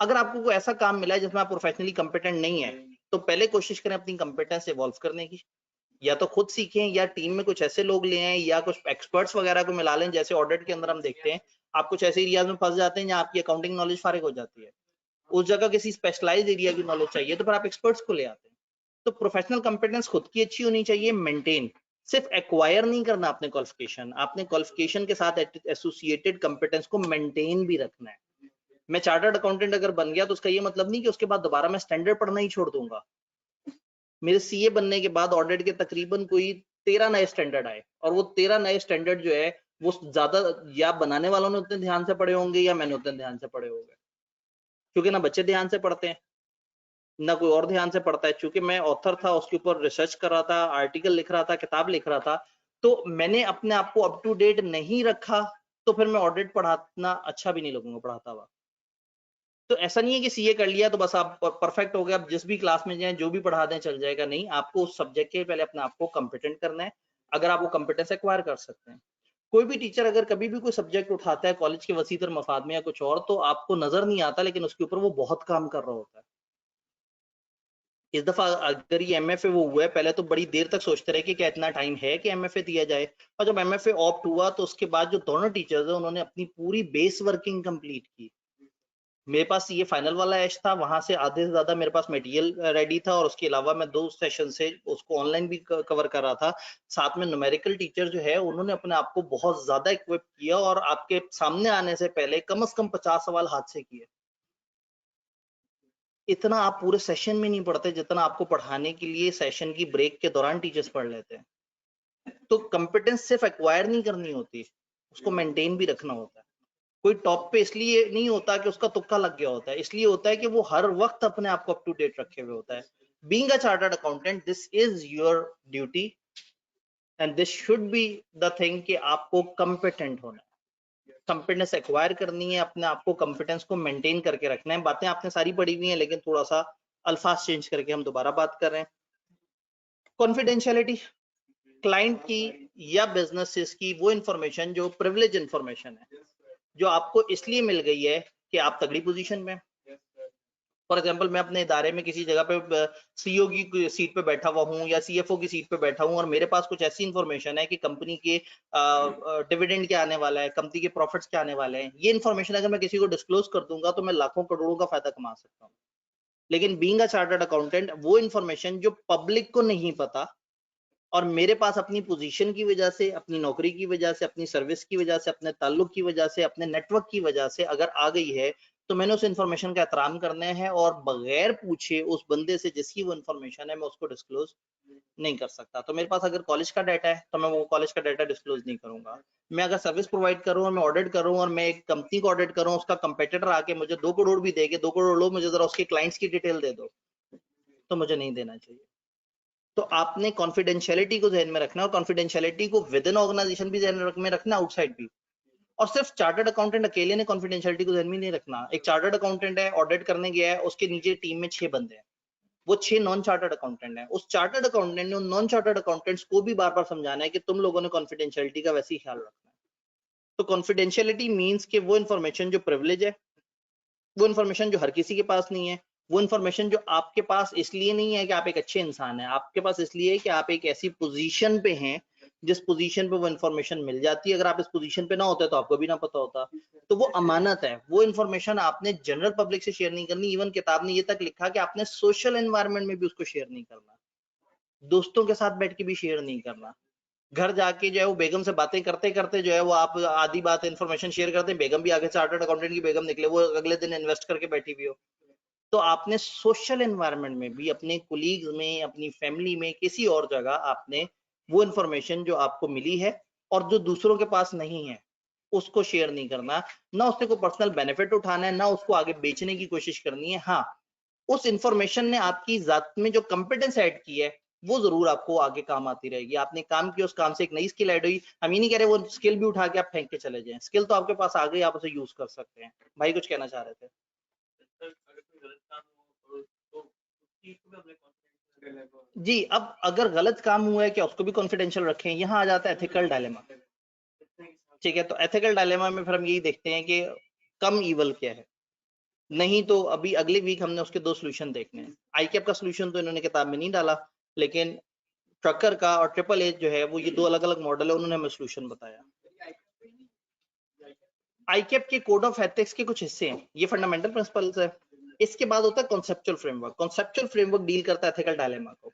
A: अगर आपको कोई ऐसा काम मिला है जिसमें आप प्रोफेशनली कंपिटेंट नहीं है, तो पहले कोशिश करें अपनी कंपिटेंस इवॉल्व करने की, या तो खुद सीखें या टीम में कुछ ऐसे लोग ले आए या कुछ एक्सपर्ट्स वगैरह को मिला लें। जैसे ऑडिट के अंदर हम देखते हैं आप कुछ ऐसे एरियाज में फंस जाते हैं जहां आपकी अकाउंटिंग नॉलेज फारिग हो जाती है, उस जगह किसी स्पेशलाइज्ड एरिया की नॉलेज चाहिए तो फिर आप एक्सपर्ट्स को ले आते हैं। तो प्रोफेशनल कंपिटेंस खुद की अच्छी होनी चाहिए, मेंटेन, सिर्फ एक्वायर नहीं करना अपने क्वालिफिकेशन, आपने क्वालिफिकेशन के साथ एसोसिएटेड कंपिटेंस को मेंटेन भी रखना है। मैं चार्टर्ड अकाउंटेंट अगर बन गया तो उसका ये मतलब नहीं कि उसके बाद दोबारा मैं स्टैंडर्ड पढ़ना ही छोड़ दूंगा। मेरे CA बनने के बाद ऑडिट के तकरीबन कोई 13 नए स्टैंडर्ड आए, और वो 13 नए स्टैंडर्ड जो है वो ज्यादा या बनाने वालों ने उतने ध्यान से पढ़े होंगे या मैंने उतने ध्यान से पढ़े होंगे, क्योंकि ना बच्चे ध्यान से पढ़ते हैं ना कोई और ध्यान से पढ़ता है। चूंकि मैं ऑथर था, उसके ऊपर रिसर्च कर रहा था, आर्टिकल लिख रहा था, किताब लिख रहा था, तो मैंने अपने आप को अप टू डेट नहीं रखा, तो फिर मैं ऑडिट पढ़ाना अच्छा भी नहीं लगूंगा पढ़ाता हुआ। तो ऐसा नहीं है कि सीए कर लिया तो बस आप परफेक्ट हो गए, आप जिस भी क्लास में जाएं जो भी पढ़ा दें चल जाएगा, नहीं, आपको उस सब्जेक्ट के पहले अपने आप को कॉम्पिटेंट करना है। अगर आप वो कॉम्पिटेंस एक्वायर कर सकते हैं, कोई भी टीचर अगर कभी भी कोई सब्जेक्ट उठाता है कॉलेज के वसीतर मफाद में या कुछ और, तो आपको नजर नहीं आता, लेकिन उसके ऊपर वो बहुत काम कर रहा होता है। इस दफा अगर ये एमएफए वो हुआ है, पहले तो बड़ी देर तक सोचते रहे कि क्या इतना टाइम है कि एमएफए दिया जाए, और जब एमएफए ऑप्ट हुआ तो उसके बाद जो दोनों टीचर्स है उन्होंने अपनी पूरी बेस वर्किंग कंप्लीट की। मेरे पास ये फाइनल वाला एच था, वहां से आधे से ज्यादा मेरे पास मटेरियल रेडी था, और उसके अलावा मैं 2 सेशन से उसको ऑनलाइन भी कवर कर रहा था। साथ में न्यूमेरिकल टीचर जो है उन्होंने अपने आप को बहुत ज्यादा इक्विप किया, और आपके सामने आने से पहले कम से कम 50 सवाल हाथ से किए। इतना आप पूरे सेशन में नहीं पढ़ते जितना आपको पढ़ाने के लिए सेशन की ब्रेक के दौरान टीचर्स पढ़ लेते हैं। तो कंपिटेंस सिर्फ एक्वायर नहीं करनी होती, उसको मेंटेन भी रखना होता है। कोई टॉप पे इसलिए नहीं होता कि उसका तुक्का लग गया होता है, इसलिए होता है कि वो हर वक्त अपने आप को अप टू डेट रखे हुए होता है। Being a chartered accountant, this is your duty and this should be the thing कि आपको कंपिटेंट होना है, कंपिटेंस एक्वायर करनी है, अपने आप को कंपिटेंस को मेंटेन करके रखना है। बातें आपने सारी पढ़ी हुई हैं, लेकिन थोड़ा सा अल्फाज चेंज करके हम दोबारा बात कर रहे हैं। कॉन्फिडेंशियलिटी, क्लाइंट की या बिजनेसेस की वो इंफॉर्मेशन जो प्रिविलेज इंफॉर्मेशन है, जो आपको इसलिए मिल गई है कि आप तगड़ी पोजीशन में। फॉर एग्जांपल, मैं अपने इदारे में किसी जगह पे सीईओ की सीट पे बैठा हुआ हूँ या सीएफओ की सीट पे बैठा हूँ, और मेरे पास कुछ ऐसी इंफॉर्मेशन है कि कंपनी के डिविडेंड क्या आने वाला है, कंपनी के प्रॉफिट्स क्या आने वाले हैं। ये इन्फॉर्मेशन अगर मैं किसी को डिस्क्लोज कर दूंगा तो मैं लाखों करोड़ों का फायदा कमा सकता हूँ। लेकिन बीइंग अ चार्टर्ड अकाउंटेंट, वो इन्फॉर्मेशन जो पब्लिक को नहीं पता, और मेरे पास अपनी पोजीशन की वजह से, अपनी नौकरी की वजह से, अपनी सर्विस की वजह से, अपने ताल्लुक की वजह से, अपने नेटवर्क की वजह से अगर आ गई है, तो मैंने उस इंफॉर्मेशन का एहतराम करना है, और बगैर पूछे उस बंदे से जिसकी वो इंफॉर्मेशन है मैं उसको डिस्क्लोज नहीं कर सकता। तो मेरे पास अगर कॉलेज का डाटा है तो मैं वो कॉलेज का डाटा डिस्क्लोज नहीं करूंगा। मैं अगर सर्विस प्रोवाइड करूं और मैं ऑडिट करूं और मैं एक कंपनी को ऑडिट करूं, उसका कंपेटिटर आके मुझे 2 करोड़ भी देके 2 करोड़ लो, मुझे जरा उसके क्लाइंट्स की डिटेल दे दो, तो मुझे नहीं देना चाहिए। तो आपने कॉन्फिडेंशियलिटी को ध्यान में रखना, और कॉन्फिडेंशियलिटी को विद इन ऑर्गेनाइजेशन भी ध्यान में रखना, आउटसाइड भी। और सिर्फ चार्टर्ड अकाउंटेंट अकेले ने कॉन्फिडेंशियलिटी को ध्यान में नहीं रखना। एक चार्टर्ड अकाउंटेंट है, ऑडिट करने गया है, उसके नीचे टीम में 6 बंदे हैं, वो 6 नॉन चार्टर्ड अकाउंटेंट हैं। उस चार्टर्ड अकाउंटेंट ने उन नॉन चार्टर्ड अकाउंटेंट्स को भी बार बार समझाना है कि तुम लोगों ने कॉन्फिडेंशियलिटी का वैसे ही ख्याल रखना है। तो कॉन्फिडेंशियलिटी मीन्स कि वो इन्फॉर्मेशन जो प्रिविलेज है, वो इन्फॉर्मेशन जो हर किसी के पास नहीं है, वो इन्फॉर्मेशन जो आपके पास इसलिए नहीं है कि आप एक अच्छे इंसान हैं, आपके पास इसलिए है कि आप एक ऐसी पोजीशन पे हैं जिस पोजीशन पे वो इन्फॉर्मेशन मिल जाती है। अगर आप इस पोजीशन पे ना होते तो आपको भी ना पता होता। तो वो अमानत है, वो इन्फॉर्मेशन आपने जनरल पब्लिक से शेयर नहीं करनी। इवन किताब ने ये तक लिखा कि आपने सोशल एनवायरनमेंट में भी उसको शेयर नहीं करना, दोस्तों के साथ बैठ के भी शेयर नहीं करना। घर जाके जो है वो बेगम से बातें करते करते जो है वो आप आधी बात इन्फॉर्मेशन शेयर करते हैं, बेगम भी आगे चार्टर्ड अकाउंटेंट की बेगम निकले, वो अगले दिन इन्वेस्ट करके बैठी हुई हो। तो आपने सोशल एनवायरनमेंट में भी, अपने कोलीग्स में, अपनी फैमिली में, किसी और जगह आपने वो इन्फॉर्मेशन जो आपको मिली है और जो दूसरों के पास नहीं है उसको शेयर नहीं करना। ना उससे कोई पर्सनल बेनिफिट उठाना है, ना उसको आगे बेचने की कोशिश करनी है। हाँ, उस इंफॉर्मेशन ने आपकी जात में जो कंपिटेंस ऐड की है वो जरूर आपको आगे काम आती रहेगी। आपने काम किया, उस काम से एक नई स्किल ऐड हुई। हम ये नहीं कह रहे वो स्किल भी उठा के आप फेंक के चले जाएं, स्किल तो आपके पास आ गई, आप उसे यूज कर सकते हैं। भाई कुछ कहना चाह रहे थे? जी, अब अगर गलत काम हुआ है क्या उसको भी कॉन्फिडेंशियल रखें? यहाँ आ जाता है एथिकल डायलेमा। ठीक है, तो एथिकल डायलेमा में फिर हम यही देखते हैं कि कम ईवल क्या है। नहीं तो अभी अगले वीक हमने उसके 2 सॉल्यूशन देखने हैं। आईकैप का सॉल्यूशन तो इन्होंने किताब में नहीं डाला, लेकिन ट्रकर का और ट्रिपल एच जो है वो, ये 2 अलग अलग मॉडल है, उन्होंने हमें सॉल्यूशन बताया। आईकैप के कोड ऑफ एथिक्स के कुछ हिस्से हैं, ये फंडामेंटल प्रिंसिपल्स है। इसके बाद होता है conceptual framework. Conceptual framework deal करता है एथिकल डायलेमा को।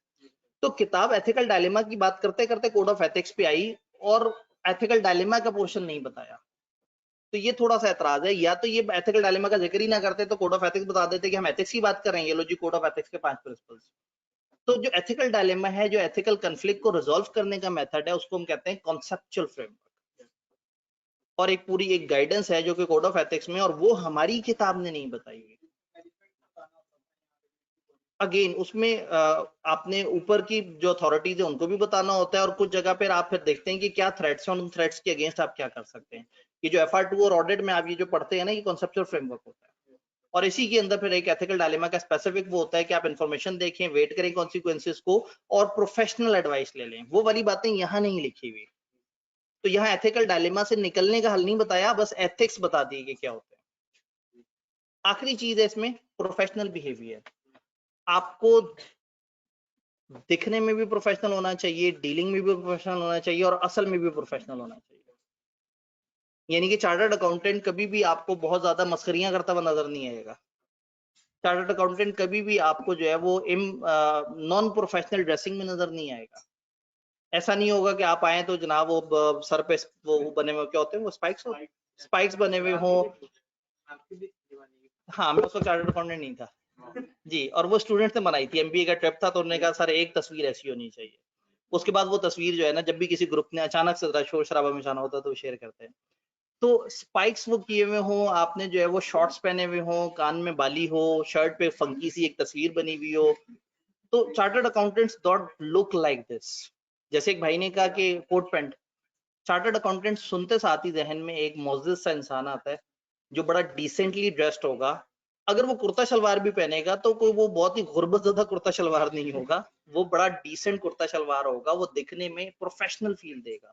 A: तो किताब एथिकल डायलेमा की बात करते करते कोड ऑफ एथिक्स पे आई और एथिकल डायलेमा का पोर्शन नहीं बताया। तो ये थोड़ा सा एतराज है, या तो ये एथिकल डायलेमा का जिक्र ही ना करते तो कोड ऑफ एथिक्स बता देते कि हम एथिक्स की बात कर रहे हैं, ये लो जी कोड ऑफ एथिक्स के 5 प्रिंसिपल्स। तो जो एथिकल डायलेमा है, जो एथिकल कन्फ्लिक्ट को रिजॉल्व करने का मेथड है, उसको हम कहते हैं कॉन्सेप्चुअल फ्रेमवर्क। और एक पूरी एक गाइडेंस है जो कि कोड ऑफ एथिक्स में, और वो हमारी किताब ने नहीं बताई हुई। अगेन उसमें आपने ऊपर की जो अथॉरिटीज है उनको भी बताना होता है, और कुछ जगह पर आप फिर देखते हैं कि क्या थ्रेट्स हैं, उन थ्रेट्स के अगेंस्ट आप क्या कर सकते हैं। ये जो FR2 और ऑडिट में आप ये जो पढ़ते हैं ना, ये कॉन्सेप्चुअल फ्रेमवर्क होता है। और इसी के अंदर फिर एक एथिकल डायलेमा का स्पेसिफिक वो होता है कि आप इंफॉर्मेशन देखें, वेट करें कॉन्सिक्वेंसेस को, और प्रोफेशनल एडवाइस ले लें। वो वाली बातें यहाँ नहीं लिखी हुई। तो यहाँ एथिकल डायलेमा से निकलने का हल नहीं बताया, बस एथिक्स बता दिए कि क्या होता है। आखिरी चीज है इसमें प्रोफेशनल बिहेवियर। आपको दिखने में भी प्रोफेशनल होना चाहिए, डीलिंग में भी प्रोफेशनल होना चाहिए, और असल में भी प्रोफेशनल होना चाहिए। यानी कि चार्टर्ड अकाउंटेंट कभी भी आपको बहुत ज्यादा मस्करियां करता हुआ नजर नहीं आएगा। चार्टर्ड अकाउंटेंट कभी भी आपको जो है वो नॉन प्रोफेशनल ड्रेसिंग में नजर नहीं आएगा। ऐसा नहीं होगा कि आप आए तो जनाब वो सर पे वो बने हुए क्या होते हैं, वो स्पाइक्स बने हुए हों। हाँ, मैं उस वक्त चार्टर्ड अकाउंटेंट नहीं था जी, और वो स्टूडेंट ने बनाई थी, MBA का ट्रिप था, तो उन्होंने कहा सर एक तस्वीर ऐसी होनी चाहिए। उसके बाद वो तस्वीर जो है ना, जब भी किसी ग्रुप ने अचानक से शोर शराबा मचाना होता है तो शेयर करते हैं। तो स्पाइक्स वो किए हुए हों, आपने जो है वो शॉर्ट्स पहने हुए हों, कान में बाली हो, शर्ट पे फंकी सी एक तस्वीर बनी हुई हो, तो chartered accountants don't look like this. जैसे एक भाई ने कहा कि कोट पैंट, चार्टर्ड अकाउंटेंट सुनते साथ ही जहन में एक मोअज़्ज़िज़ सा इंसान आता है जो बड़ा डिसेंटली ड्रेस्ड होगा। अगर वो कुर्ता शलवार भी पहनेगा तो कोई वो बहुत ही गुर्बतज़दा कुर्ता शलवार नहीं होगा, वो बड़ा डिसेंट कुर्ता शलवार होगा, वो दिखने में प्रोफेशनल फील देगा।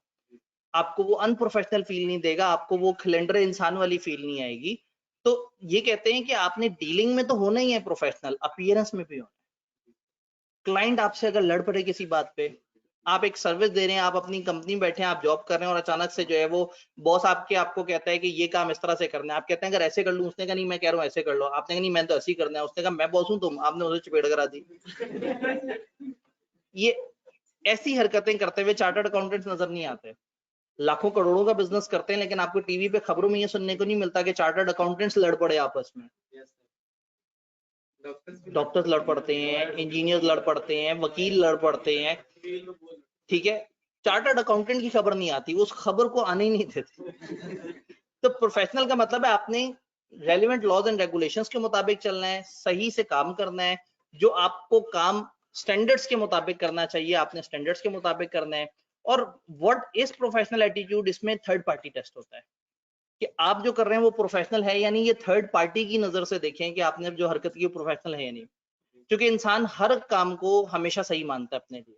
A: आपको वो अनप्रोफेशनल फील नहीं देगा, आपको वो खिलंडरे इंसान वाली फील नहीं आएगी। तो ये कहते हैं कि आपने डीलिंग में तो होना ही है प्रोफेशनल, अपीयरेंस में भी होना है। क्लाइंट आपसे अगर लड़ पड़े किसी बात पे, आप एक सर्विस दे रहे हैं, आप अपनी कंपनी में बैठे हैं, आप जॉब कर रहे हैं, और अचानक से जो है वो बॉस आपको कहता है कि ये काम इस तरह से करना है। आप कहते हैं अगर ऐसे कर लूं, उसने कहा नहीं मैं कह रहा हूँ ऐसे कर लो, आपने कहा नहीं मैं तो ऐसे ही करना है, उसने कहा मैं बॉस हूं तुम, आपने उसे चपेट करा दी। ये ऐसी हरकतें करते हुए चार्टर्ड अकाउंटेंट्स नजर नहीं आते। लाखों करोड़ों का बिजनेस करते हैं, लेकिन आपको टीवी पे खबरों में ये सुनने को नहीं मिलता कि चार्टर्ड अकाउंटेंट्स लड़ पड़े आपस में। डॉक्टर्स लड़ पड़ते हैं, इंजीनियर लड़ पड़ते हैं, वकील लड़ पड़ते हैं, ठीक है। चार्टर्ड अकाउंटेंट की खबर नहीं आती, उस खबर को आने ही नहीं देते। तो प्रोफेशनल का मतलब है आपने रेलिवेंट लॉज एंड रेगुलेशंस के मुताबिक चलना है, सही से काम करना है, जो आपको काम स्टैंडर्ड्स के मुताबिक करना चाहिए, आपने स्टैंडर्ड्स के मुताबिक करना है। और व्हाट इज प्रोफेशनल एटीट्यूड, इसमें थर्ड पार्टी टेस्ट होता है कि आप जो कर रहे हैं वो प्रोफेशनल है, यानी ये थर्ड पार्टी की नजर से देखें कि आपने जो हरकत की प्रोफेशनल है या नहीं। क्योंकि इंसान हर काम को हमेशा सही मानता है अपने लिए,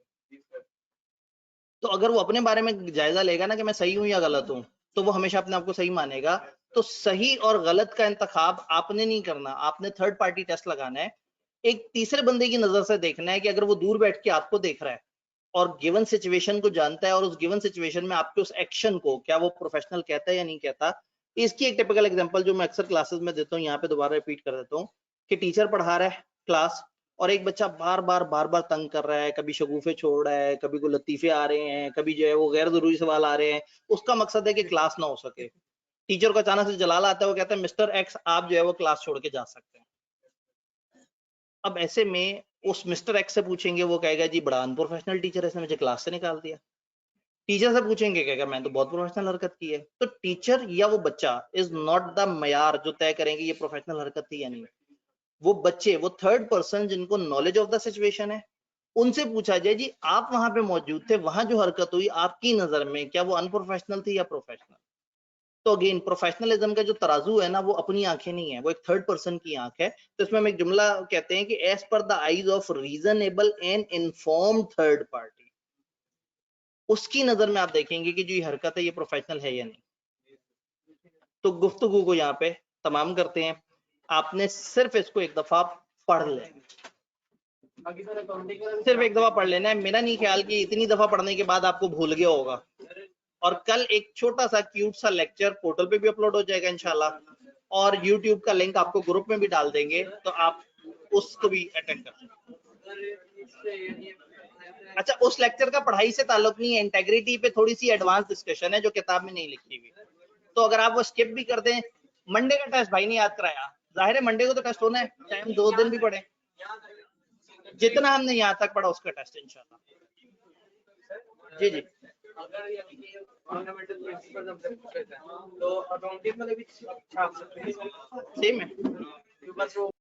A: तो अगर वो अपने बारे में जायजा लेगा ना कि मैं सही हूं या गलत हूं, तो वो हमेशा अपने आप को सही मानेगा। तो सही और गलत का इंतखाब आपने नहीं करना, आपने थर्ड पार्टी टेस्ट लगाना है। एक तीसरे बंदे की नजर से देखना है कि अगर वो दूर बैठ के आपको देख रहा है और गिवन सिचुएशन को जानता है, और उस गिवन सिचुएशन में आपके उस एक्शन को क्या वो प्रोफेशनल कहता है या नहीं कहता। इसकी एक टिपिकल एग्जांपल जो मैं अक्सर क्लासेस में देता हूँ, यहाँ पे दोबारा रिपीट कर देता हूँ कि टीचर पढ़ा रहा है क्लास, और एक बच्चा बार बार तंग कर रहा है, कभी शगुफे छोड़ रहा है, कभी कोई लतीफे आ रहे हैं, कभी जो है वो गैर जरूरी सवाल आ रहे हैं। उसका मकसद है कि क्लास ना हो सके। टीचर को अचानक से जलाल आता है, वो कहता है मिस्टर एक्स आप जो है वो क्लास छोड़ के जा सकते हैं। अब ऐसे में उस मिस्टर एक्स से पूछेंगे, वो कहेगा जी बड़ा अनप्रोफेशनल टीचर है, इसने मुझे क्लास से निकाल दिया। टीचर से पूछेंगे, कहेगा मैं तो बहुत प्रोफेशनल हरकत की है। तो टीचर या वो बच्चा इज नॉट द मयार जो तय करेंगे ये प्रोफेशनल हरकत थी या नहीं। वो बच्चे, वो थर्ड पर्सन जिनको नॉलेज ऑफ द सिचुएशन है, उनसे पूछा जाए जी आप वहां पे मौजूद थे, वहां जो हरकत हुई आपकी नजर में क्या वो अनप्रोफेशनल थी या प्रोफेशनल। तो अगेन प्रोफेशनलिज्म का जो तराजू है ना, वो अपनी आंखें नहीं है, वो एक थर्ड पर्सन की आंख है। तो इसमें हम एक जुमला कहते हैं कि as per the eyes of reasonable and informed third party, उसकी नजर में आप देखेंगे कि जो ये हरकत है ये प्रोफेशनल है या नहीं। तो गुफ्तगू को यहाँ पे तमाम करते हैं। आपने सिर्फ इसको एक दफा पढ़ लें, सिर्फ एक दफा पढ़ लेना है। मेरा नहीं ख्याल कि इतनी दफा पढ़ने के बाद आपको भूल गया होगा। और कल एक छोटा सा क्यूट सा लेक्चर पोर्टल पे भी अपलोड हो जाएगा इंशाल्लाह, और यूट्यूब का लिंक आपको ग्रुप में भी डाल देंगे, तो आप उसको भी अटेंड कर सकते हैं। अच्छा, उस लेक्चर का पढ़ाई से ताल्लुक नहीं है, इंटेग्रिटी पे थोड़ी सी एडवांस डिस्कशन है जो किताब में नहीं लिखी हुई। तो अगर आप वो स्किप भी कर दें, मंडे का टेस्ट भाई ने याद कराया, जाहिर है मंडे को तो टेस्ट होना है, चाहे हम 2 दिन भी पढ़े। जितना हमने यहाँ तक पढ़ा उसका टेस्ट इंशाल्लाह। जी जी
B: अगर ये फंडामेंटल प्रिंसिपल हमसे पूछे थे तो अकाउंटिंग वाले भी छाप सकते हैं
A: सेम है।
B: बस वो